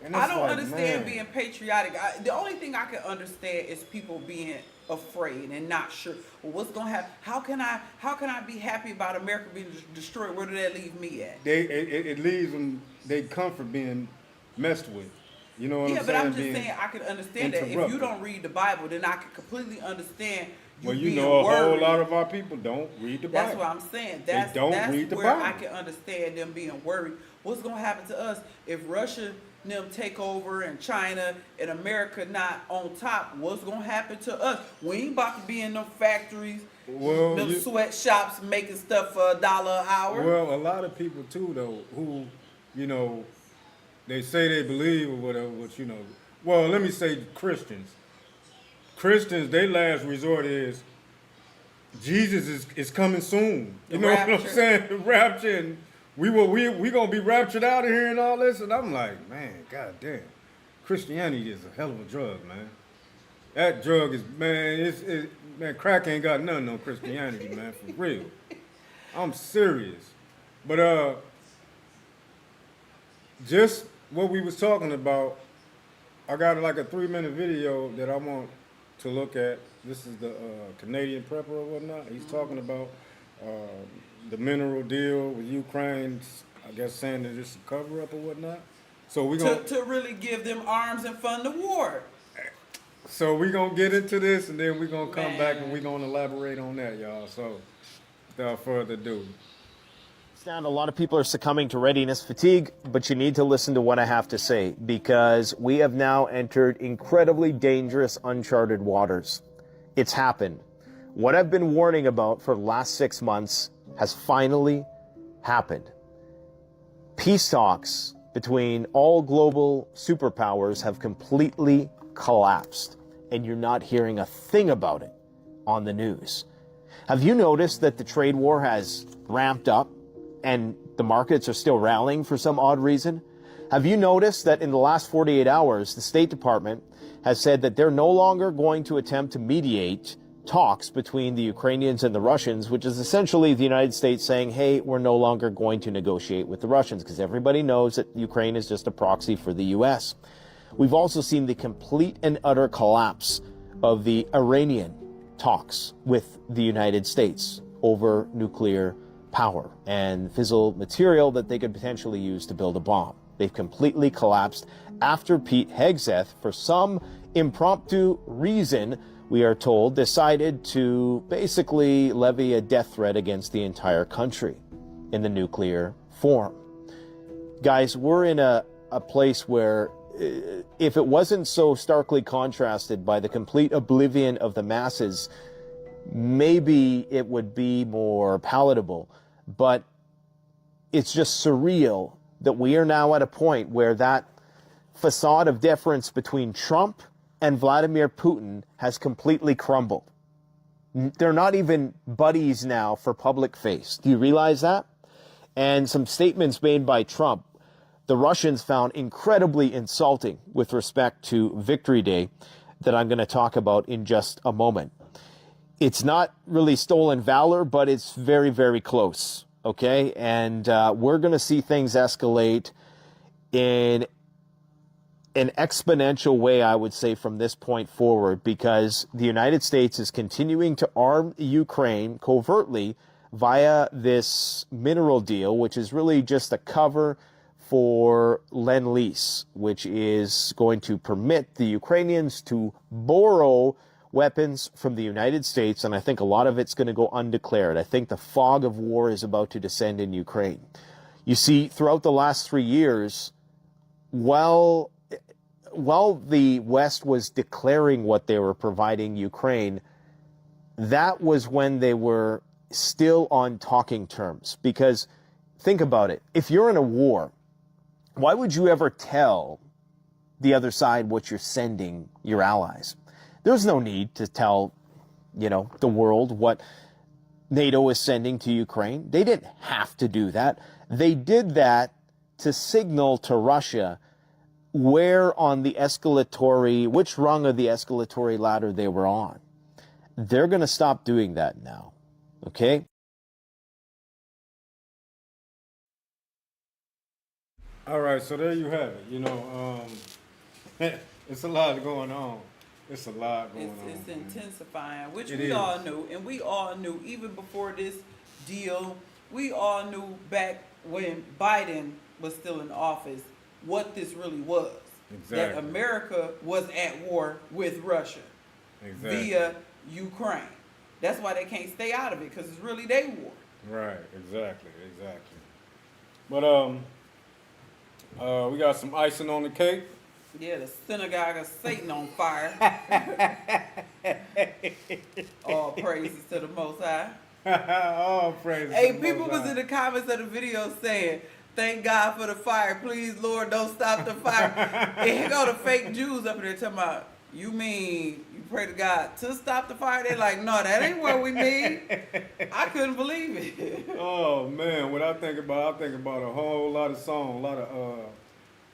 D: And
C: I don't understand being patriotic. The only thing I can understand is people being afraid and not sure. Well, what's gonna happen? How can I be happy about America being destroyed? Where did that leave me at?
D: It leaves them. They comfort being messed with. You know what I'm saying?
C: Yeah, but I'm just saying I can understand that. If you don't read the Bible, then I can completely understand.
D: Well, you know, a whole lot of our people don't read the Bible.
C: That's what I'm saying. That's
D: read the
C: where
D: Bible.
C: I can understand them being worried. What's gonna happen to us if Russia them take over and China and America not on top? What's gonna happen to us? We ain't about to be in them factories, them sweatshops making stuff for $1 an hour.
D: Well, a lot of people too though, who, you know, they say they believe or whatever, but you know, well, let me say Christians. Christians, their last resort is Jesus is coming soon. You know what I'm saying? The rapture, and we gonna be raptured out of here and all this, and I'm like, man, goddamn, Christianity is a hell of a drug, man. That drug is, man, crack ain't got nothing on Christianity, man, for real. I'm serious. But just what we was talking about, I got like a 3-minute video that I want to look at. This is the Canadian prepper or whatnot. He's talking about the mineral deal with Ukraine, I guess saying that it's a cover-up or whatnot. So we gonna
C: to really give them arms and fund the war.
D: So we're going to get into this, and then we're going to come back and we're going to elaborate on that, y'all. So without further ado.
I: A lot of people are succumbing to readiness fatigue, but you need to listen to what I have to say, because we have now entered incredibly dangerous, uncharted waters. It's happened. What I've been warning about for the last 6 months has finally happened. Peace talks between all global superpowers have completely collapsed, and you're not hearing a thing about it on the news. Have you noticed that the trade war has ramped up and the markets are still rallying for some odd reason? Have you noticed that in the last 48 hours, the State Department has said that they're no longer going to attempt to mediate talks between the Ukrainians and the Russians, which is essentially the United States saying, hey, we're no longer going to negotiate with the Russians, because everybody knows that Ukraine is just a proxy for the U.S. We've also seen the complete and utter collapse of the Iranian talks with the United States over nuclear power and fissile material that they could potentially use to build a bomb. They've completely collapsed after Pete Hegseth, for some impromptu reason, we are told, decided to basically levy a death threat against the entire country in the nuclear form. Guys, we're in a place where if it wasn't so starkly contrasted by the complete oblivion of the masses, maybe it would be more palatable. But it's just surreal that we are now at a point where that facade of deference between Trump and Vladimir Putin has completely crumbled. They're not even buddies now for public face. Do you realize that? And some statements made by Trump, the Russians found incredibly insulting with respect to Victory Day, that I'm going to talk about in just a moment. It's not really stolen valor, but it's very, very close. Okay? And we're going to see things escalate in an exponential way, I would say, from this point forward, because the United States is continuing to arm Ukraine covertly via this mineral deal, which is really just a cover for Lend-Lease, which is going to permit the Ukrainians to borrow weapons from the United States, and I think a lot of it's going to go undeclared. I think the fog of war is about to descend in Ukraine. You see, throughout the last 3 years, while the West was declaring what they were providing Ukraine, that was when they were still on talking terms. Because think about it. If you're in a war, why would you ever tell the other side what you're sending your allies? There's no need to tell, the world what NATO is sending to Ukraine. They didn't have to do that. They did that to signal to Russia where on the which rung of the escalatory ladder they were on. They're going to stop doing that now. Okay?
D: All right, so there you have it. It's a lot going on. It's a lot going on.
C: It's intensifying, which
D: It
C: we
D: is.
C: all knew. And we all knew, even before this deal, we all knew back when Biden was still in office, what this really was.
D: Exactly.
C: That America was at war with Russia via Ukraine. That's why they can't stay out of it, because it's really their war.
D: Right, exactly. But we got some icing on the cake.
C: Yeah, the synagogue of Satan on fire. All praises to the Most High.
D: All praises.
C: Hey,
D: to the
C: people
D: Most
C: was
D: High.
C: in the comments of the video saying, thank God for the fire. Please, Lord, don't stop the fire. And here go the fake Jews up there talking about, you mean you pray to God to stop the fire? They're like, no, that ain't what we mean. I couldn't believe it.
D: Oh man, what I think about a whole lot of songs, a lot of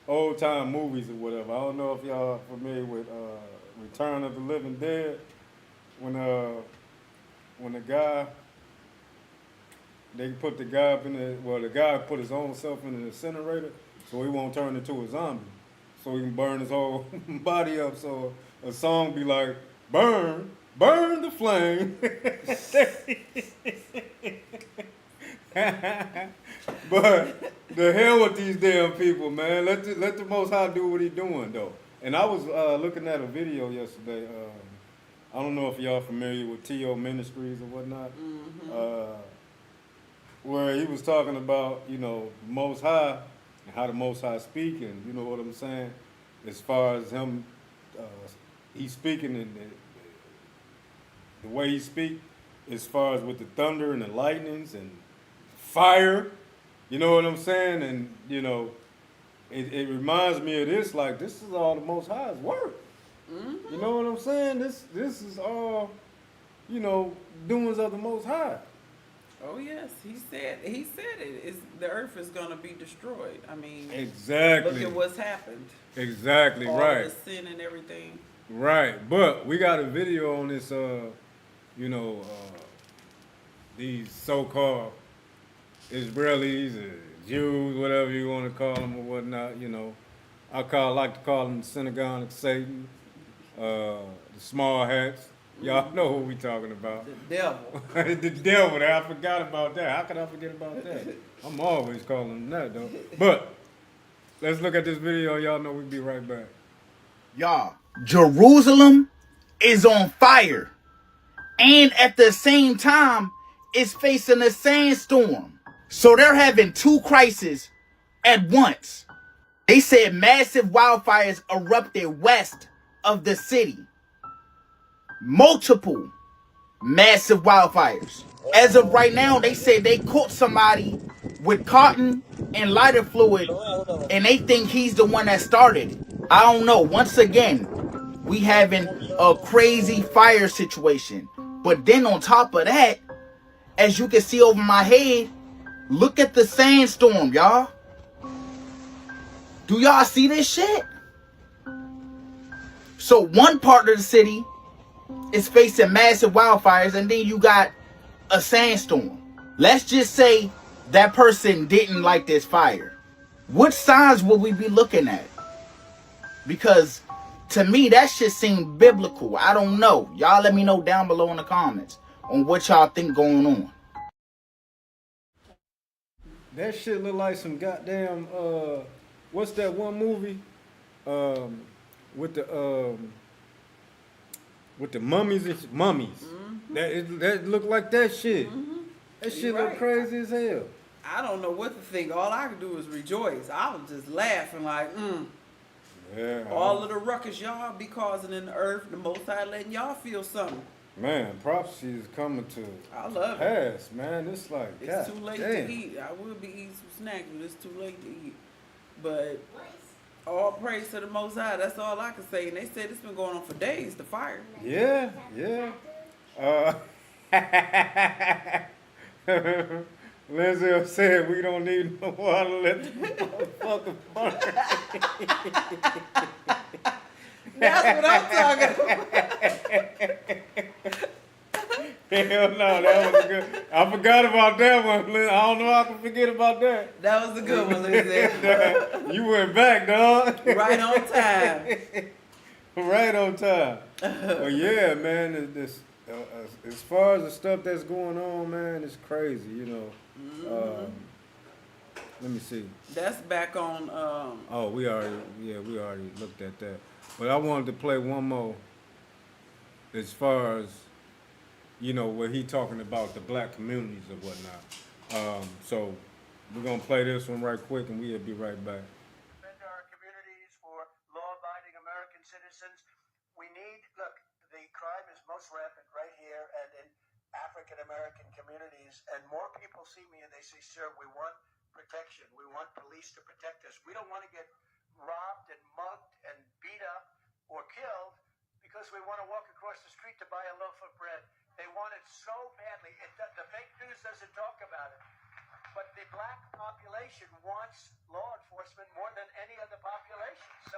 D: old time movies or whatever. I don't know if y'all are familiar with Return of the Living Dead. When the guy, they put the guy up the guy put his own self in an incinerator so he won't turn into a zombie. So he can burn his whole body up. So a song be like, burn the flame. But the hell with these damn people, man. Let the Most High do what he doing, though. And I was looking at a video yesterday. I don't know if y'all familiar with T.O. Ministries or whatnot. Mm-hmm. Where he was talking about, the Most High and how the Most High speak, and you know what I'm saying? As far as him, he's speaking and the way he speak, as far as with the thunder and the lightnings and fire, you know what I'm saying? And, it reminds me of this, like, this is all the Most High's work. You know what I'm saying? This is all, you know, doings of the Most High.
C: Oh yes, he said it. It's, the earth is gonna be destroyed. I mean,
D: Exactly.
C: look at what's happened.
D: Exactly,
C: All
D: right.
C: the sin and everything.
D: Right. But we got a video on this, you know, these so-called Israelis, Jews, whatever you want to call them or whatnot, you know. like to call them the synagogue of Satan, the small hats. Y'all know who we talking about.
C: The devil.
D: The devil. I forgot about that. How could I forget about that? I'm always calling them that, though. But let's look at this video. Y'all know we'll be right back.
J: Y'all, Jerusalem is on fire. And at the same time, it's facing a sandstorm. So they're having two crises at once. They said massive wildfires erupted west of the city. Multiple massive wildfires. As of right now, they say they caught somebody with cotton and lighter fluid, and they think he's the one that started. I don't know. Once again, we having a crazy fire situation. But then on top of that, as you can see over my head, look at the sandstorm, y'all. Do y'all see this shit? So one part of the city is facing massive wildfires, and then you got a sandstorm. Let's just say that person didn't like this fire. What signs will we be looking at? Because to me, that shit seemed biblical. I don't know. Y'all let me know down below in the comments on what y'all think going on.
D: That shit look like some goddamn, what's that one movie? With the mummies. Mm-hmm. That look like that shit. Mm-hmm. That shit look crazy as hell.
C: I don't know what to think. All I can do is rejoice. I was just laughing like,
D: Yeah.
C: All of the ruckus y'all be causing in the earth, the Most High letting y'all feel something.
D: Man, prophecy is coming to
C: I love
D: pass, man. It's like,
C: it's too late to eat. I would be eating some snacks, but it's too late to eat. But all praise to the Most High. That's all I can say. And they said it's been going on for days, the fire.
D: Yeah. Lindsay said we don't need no water. Let the motherfucker burn.
C: That's what I'm talking about.
D: Hell no, that was a good. I forgot about that one. I don't know how I can forget about that.
C: That was a good one, Lindsay.
D: You went back, dog.
C: Right on time.
D: Right on time. Well, yeah, man. As far as the stuff that's going on, man, it's crazy. You know. Let me see.
C: That's back on.
D: Oh, we already looked at that. But I wanted to play one more. As far as, you know, where he talking about the black communities or whatnot. So we're gonna play this one right quick, and we'll be right back.
K: Defend our communities for law-abiding American citizens. We need, look, the crime is most rampant right here and in African American communities, and more people see me and they say, sir, we want protection. We want police to protect us. We don't want to get robbed and mugged and beat up or killed because we want to walk across the street to buy a loaf of bread. They want it so badly. The fake news doesn't talk about it. But the black population wants law enforcement more than any other population. So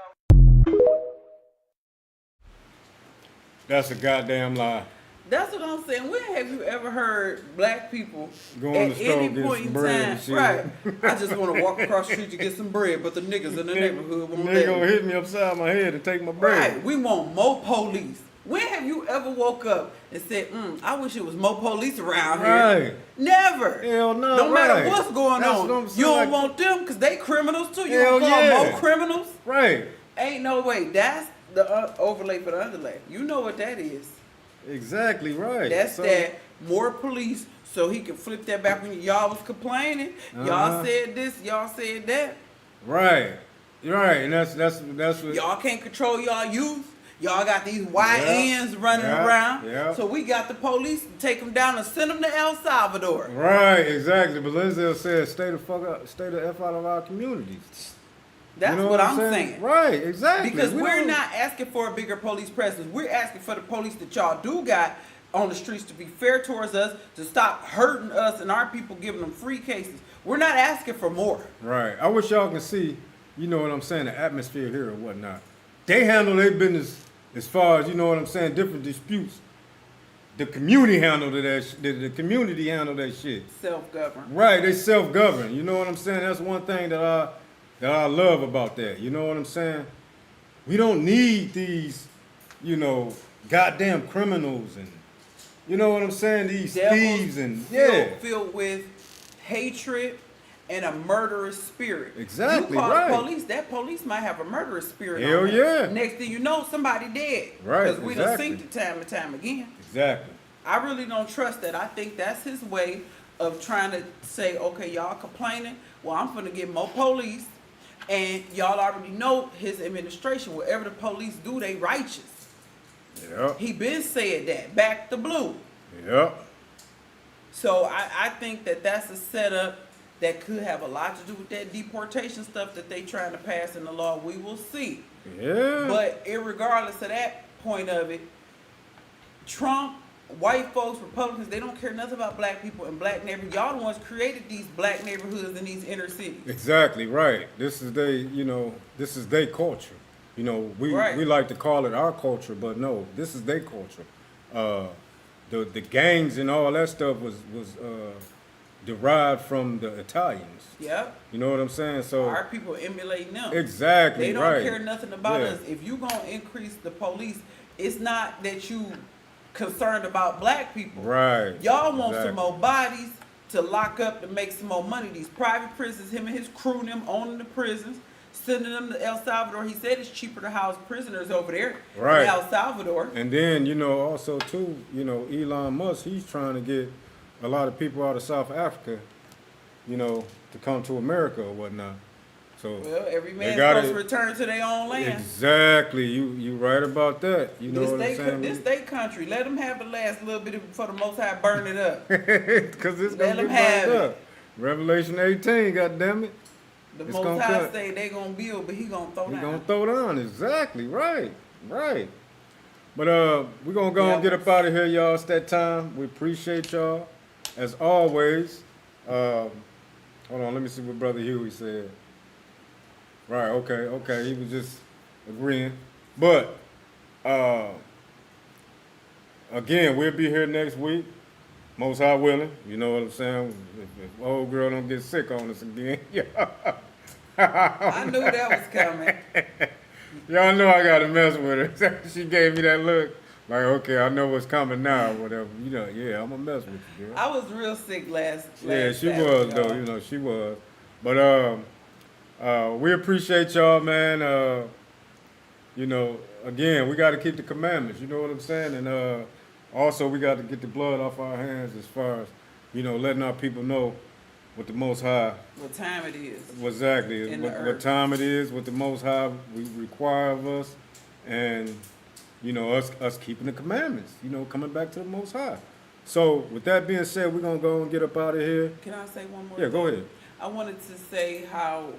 D: That's a goddamn lie.
C: That's what I'm saying. When have you ever heard black people
D: Go on
C: at
D: the store,
C: any
D: get
C: point
D: some
C: in
D: bread
C: time,
D: and shit.
C: right? I just want to walk across the street to get some bread, but the niggas in the neighborhood won't
D: They
C: let
D: gonna
C: me.
D: hit me upside my head and take my bread.
C: Right. We want more police. When have you ever woke up and said, I wish it was more police around here?
D: Right.
C: Never.
D: Hell no.
C: No matter
D: right.
C: what's going
D: That's
C: on.
D: what I'm saying,
C: You don't
D: like-
C: want them because they criminals too. You
D: Hell
C: don't want
D: yeah.
C: more criminals?
D: Right.
C: Ain't no way. That's the overlay for the underlay. You know what that is.
D: Exactly right.
C: That's
D: So-
C: that more police so he can flip that back when y'all was complaining. Y'all said this, y'all said that.
D: Right. Right. And that's what
C: Y'all can't control y'all youth. Y'all got these YNs running around.
D: Yeah.
C: So we got the police to take them down and send them to El Salvador.
D: Right, exactly. But Lindsay said stay the F out of our communities.
C: That's
D: You know
C: what
D: I'm
C: saying.
D: Right, exactly.
C: Because
D: We
C: we're
D: don't-
C: not asking for a bigger police presence. We're asking for the police that y'all do got on the streets to be fair towards us, to stop hurting us and our people, giving them free cases. We're not asking for more.
D: Right. I wish y'all can see, you know what I'm saying, the atmosphere here or whatnot. They handle their business as far as, you know what I'm saying, different disputes. The community handled that. The community handled that shit.
C: Self-governed.
D: Right. They self-govern. You know what I'm saying? That's one thing that I love about that. You know what I'm saying? We don't need these, you know, goddamn criminals and, you know what I'm saying? These thieves and
C: filled with hatred and a murderous spirit.
D: Exactly,
C: You call
D: right.
C: the police, that police might have a murderous spirit.
D: Hell
C: on them.
D: yeah.
C: Next thing you know, somebody dead.
D: Right,
C: Because we done
D: exactly.
C: seen it time and time again.
D: Exactly.
C: I really don't trust that. I think that's his way of trying to say, okay, y'all complaining. Well, I'm gonna get more police. And y'all already know his administration. Whatever the police do, they righteous.
D: Yep.
C: He been said that. Back the blue.
D: Yep.
C: So I think that that's a setup that could have a lot to do with that deportation stuff that they trying to pass in the law. We will see.
D: Yeah.
C: But irregardless of that point of it, Trump, white folks, Republicans, they don't care nothing about black people and black neighborhoods. Y'all the ones created these black neighborhoods in these inner cities.
D: Exactly right. This is this is their culture. You know, we like to call it our culture, but no, this is their culture. The gangs and all that stuff was derived from the Italians.
C: Yep.
D: You know what I'm saying? So
C: our people emulating them.
D: Exactly.
C: They don't
D: right.
C: care nothing about
D: Yeah.
C: us. If you gonna increase the police, it's not that you concerned about black people.
D: Right.
C: Y'all want
D: Exactly.
C: some more bodies to lock up to make some more money. These private prisons, him and his crew, them owning the prisons, sending them to El Salvador. He said it's cheaper to house prisoners over there
D: Right.
C: in El Salvador.
D: And then, you know, also too, you know, Elon Musk, he's trying to get a lot of people out of South Africa, you know, to come to America or whatnot. So
C: Well, every
D: they
C: man's
D: gotta-
C: supposed to return to their own land.
D: Exactly. You right about that. You know
C: This
D: what I'm
C: they,
D: saying?
C: this they country. Let them have the last little bit before the Most High burn it up.
D: Because it's
C: Let
D: gonna be
C: them have
D: burned
C: it.
D: up. Revelation 18, goddammit.
C: The
D: It's
C: Most
D: gonna
C: High
D: cut.
C: say they gonna build, but he gonna throw
D: He
C: down.
D: gonna throw down. Exactly. Right. Right. But we're gonna go
C: Yeah.
D: and get up out of here, y'all. It's that time. We appreciate y'all. As always. Hold on, let me see what Brother Huey said. Right, okay. He was just agreeing. But again, we'll be here next week. Most High willing. You know what I'm saying? If old girl don't get sick on us again.
C: I knew that was coming.
D: Y'all know I gotta mess with her. She gave me that look, like, okay, I know what's coming now, or whatever. You know, yeah, I'm gonna mess with you, girl.
C: I was real sick last
D: Yeah, she
C: Saturday,
D: was though.
C: y'all.
D: You know, she was. But we appreciate y'all, man. You know, again, we got to keep the commandments. You know what I'm saying? And also, we got to get the blood off our hands as far as, you know, letting our people know what the Most High.
C: What time it is.
D: Exactly.
C: In the
D: What
C: earth.
D: time it is, what the Most High we require of us, and you know us keeping the commandments. You know, coming back to the Most High. So with that being said, we're gonna go and get up out of here.
C: Can I say one more
D: Yeah,
C: thing?
D: go ahead.
C: I wanted to say how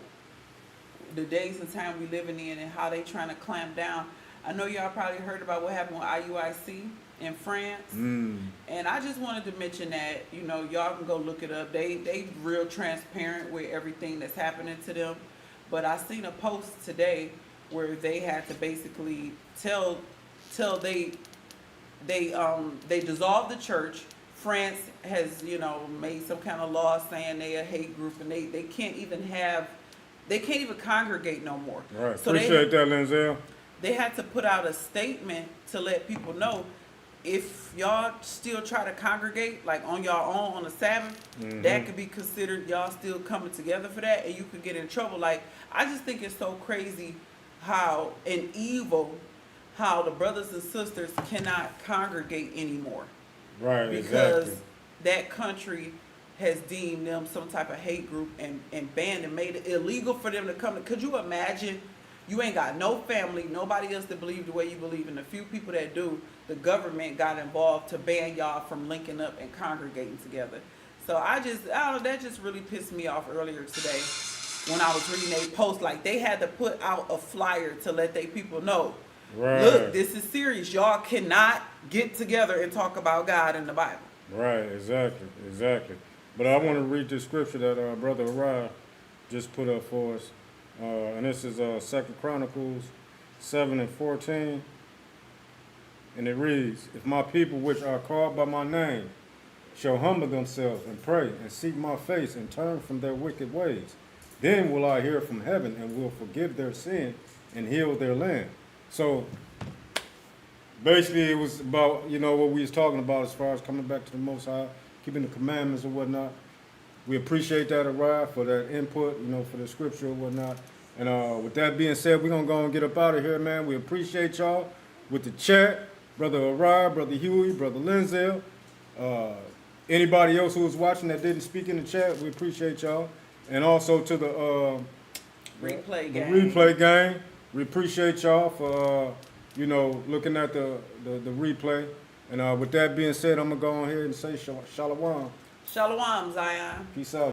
C: the days and time we living in and how they trying to clamp down. I know y'all probably heard about what happened with IUIC in France. And I just wanted to mention that, you know, y'all can go look it up. They real transparent with everything that's happening to them. But I seen a post today where they had to basically tell they dissolved the church. France has, you know, made some kind of law saying they a hate group and they can't even congregate no more.
D: Right.
C: So
D: Appreciate that, Lenzel.
C: they had to put out a statement to let people know if y'all still try to congregate like on y'all own on the Sabbath, that could be considered y'all still coming together for that and you could get in trouble. Like, I just think it's so crazy how how the brothers and sisters cannot congregate anymore.
D: Right.
C: Because
D: exactly.
C: that country has deemed them some type of hate group and banned and made it illegal for them to come. Could you imagine? You ain't got no family, nobody else that believe the way you believe, and the few people that do, the government got involved to ban y'all from linking up and congregating together. So I don't know, that just really pissed me off earlier today. when I was reading a post, like they had to put out a flyer to let their people know,
D: Right.
C: look, this is serious. Y'all cannot get together and talk about God in the Bible.
D: Right, exactly. But I want to read the scripture that Brother Uriah just put up for us. And this is 2 Chronicles 7:14. And it reads, if my people which are called by my name shall humble themselves and pray and seek my face and turn from their wicked ways, then will I hear from heaven and will forgive their sin and heal their land. So basically it was about, what we was talking about as far as coming back to the Most High, keeping the commandments and whatnot. We appreciate that, Uriah, for that input, for the scripture and whatnot. And with that being said, we're going to go and get up out of here, man. We appreciate y'all with the chat. Brother Uriah, Brother Huey, Brother Linzel, anybody else who was watching that didn't speak in the chat, we appreciate y'all. And also to the replay gang, we appreciate y'all for, looking at the replay. And with that being said, I'm going to go on here and say shalom.
C: Shalom, Zion.
D: Peace out.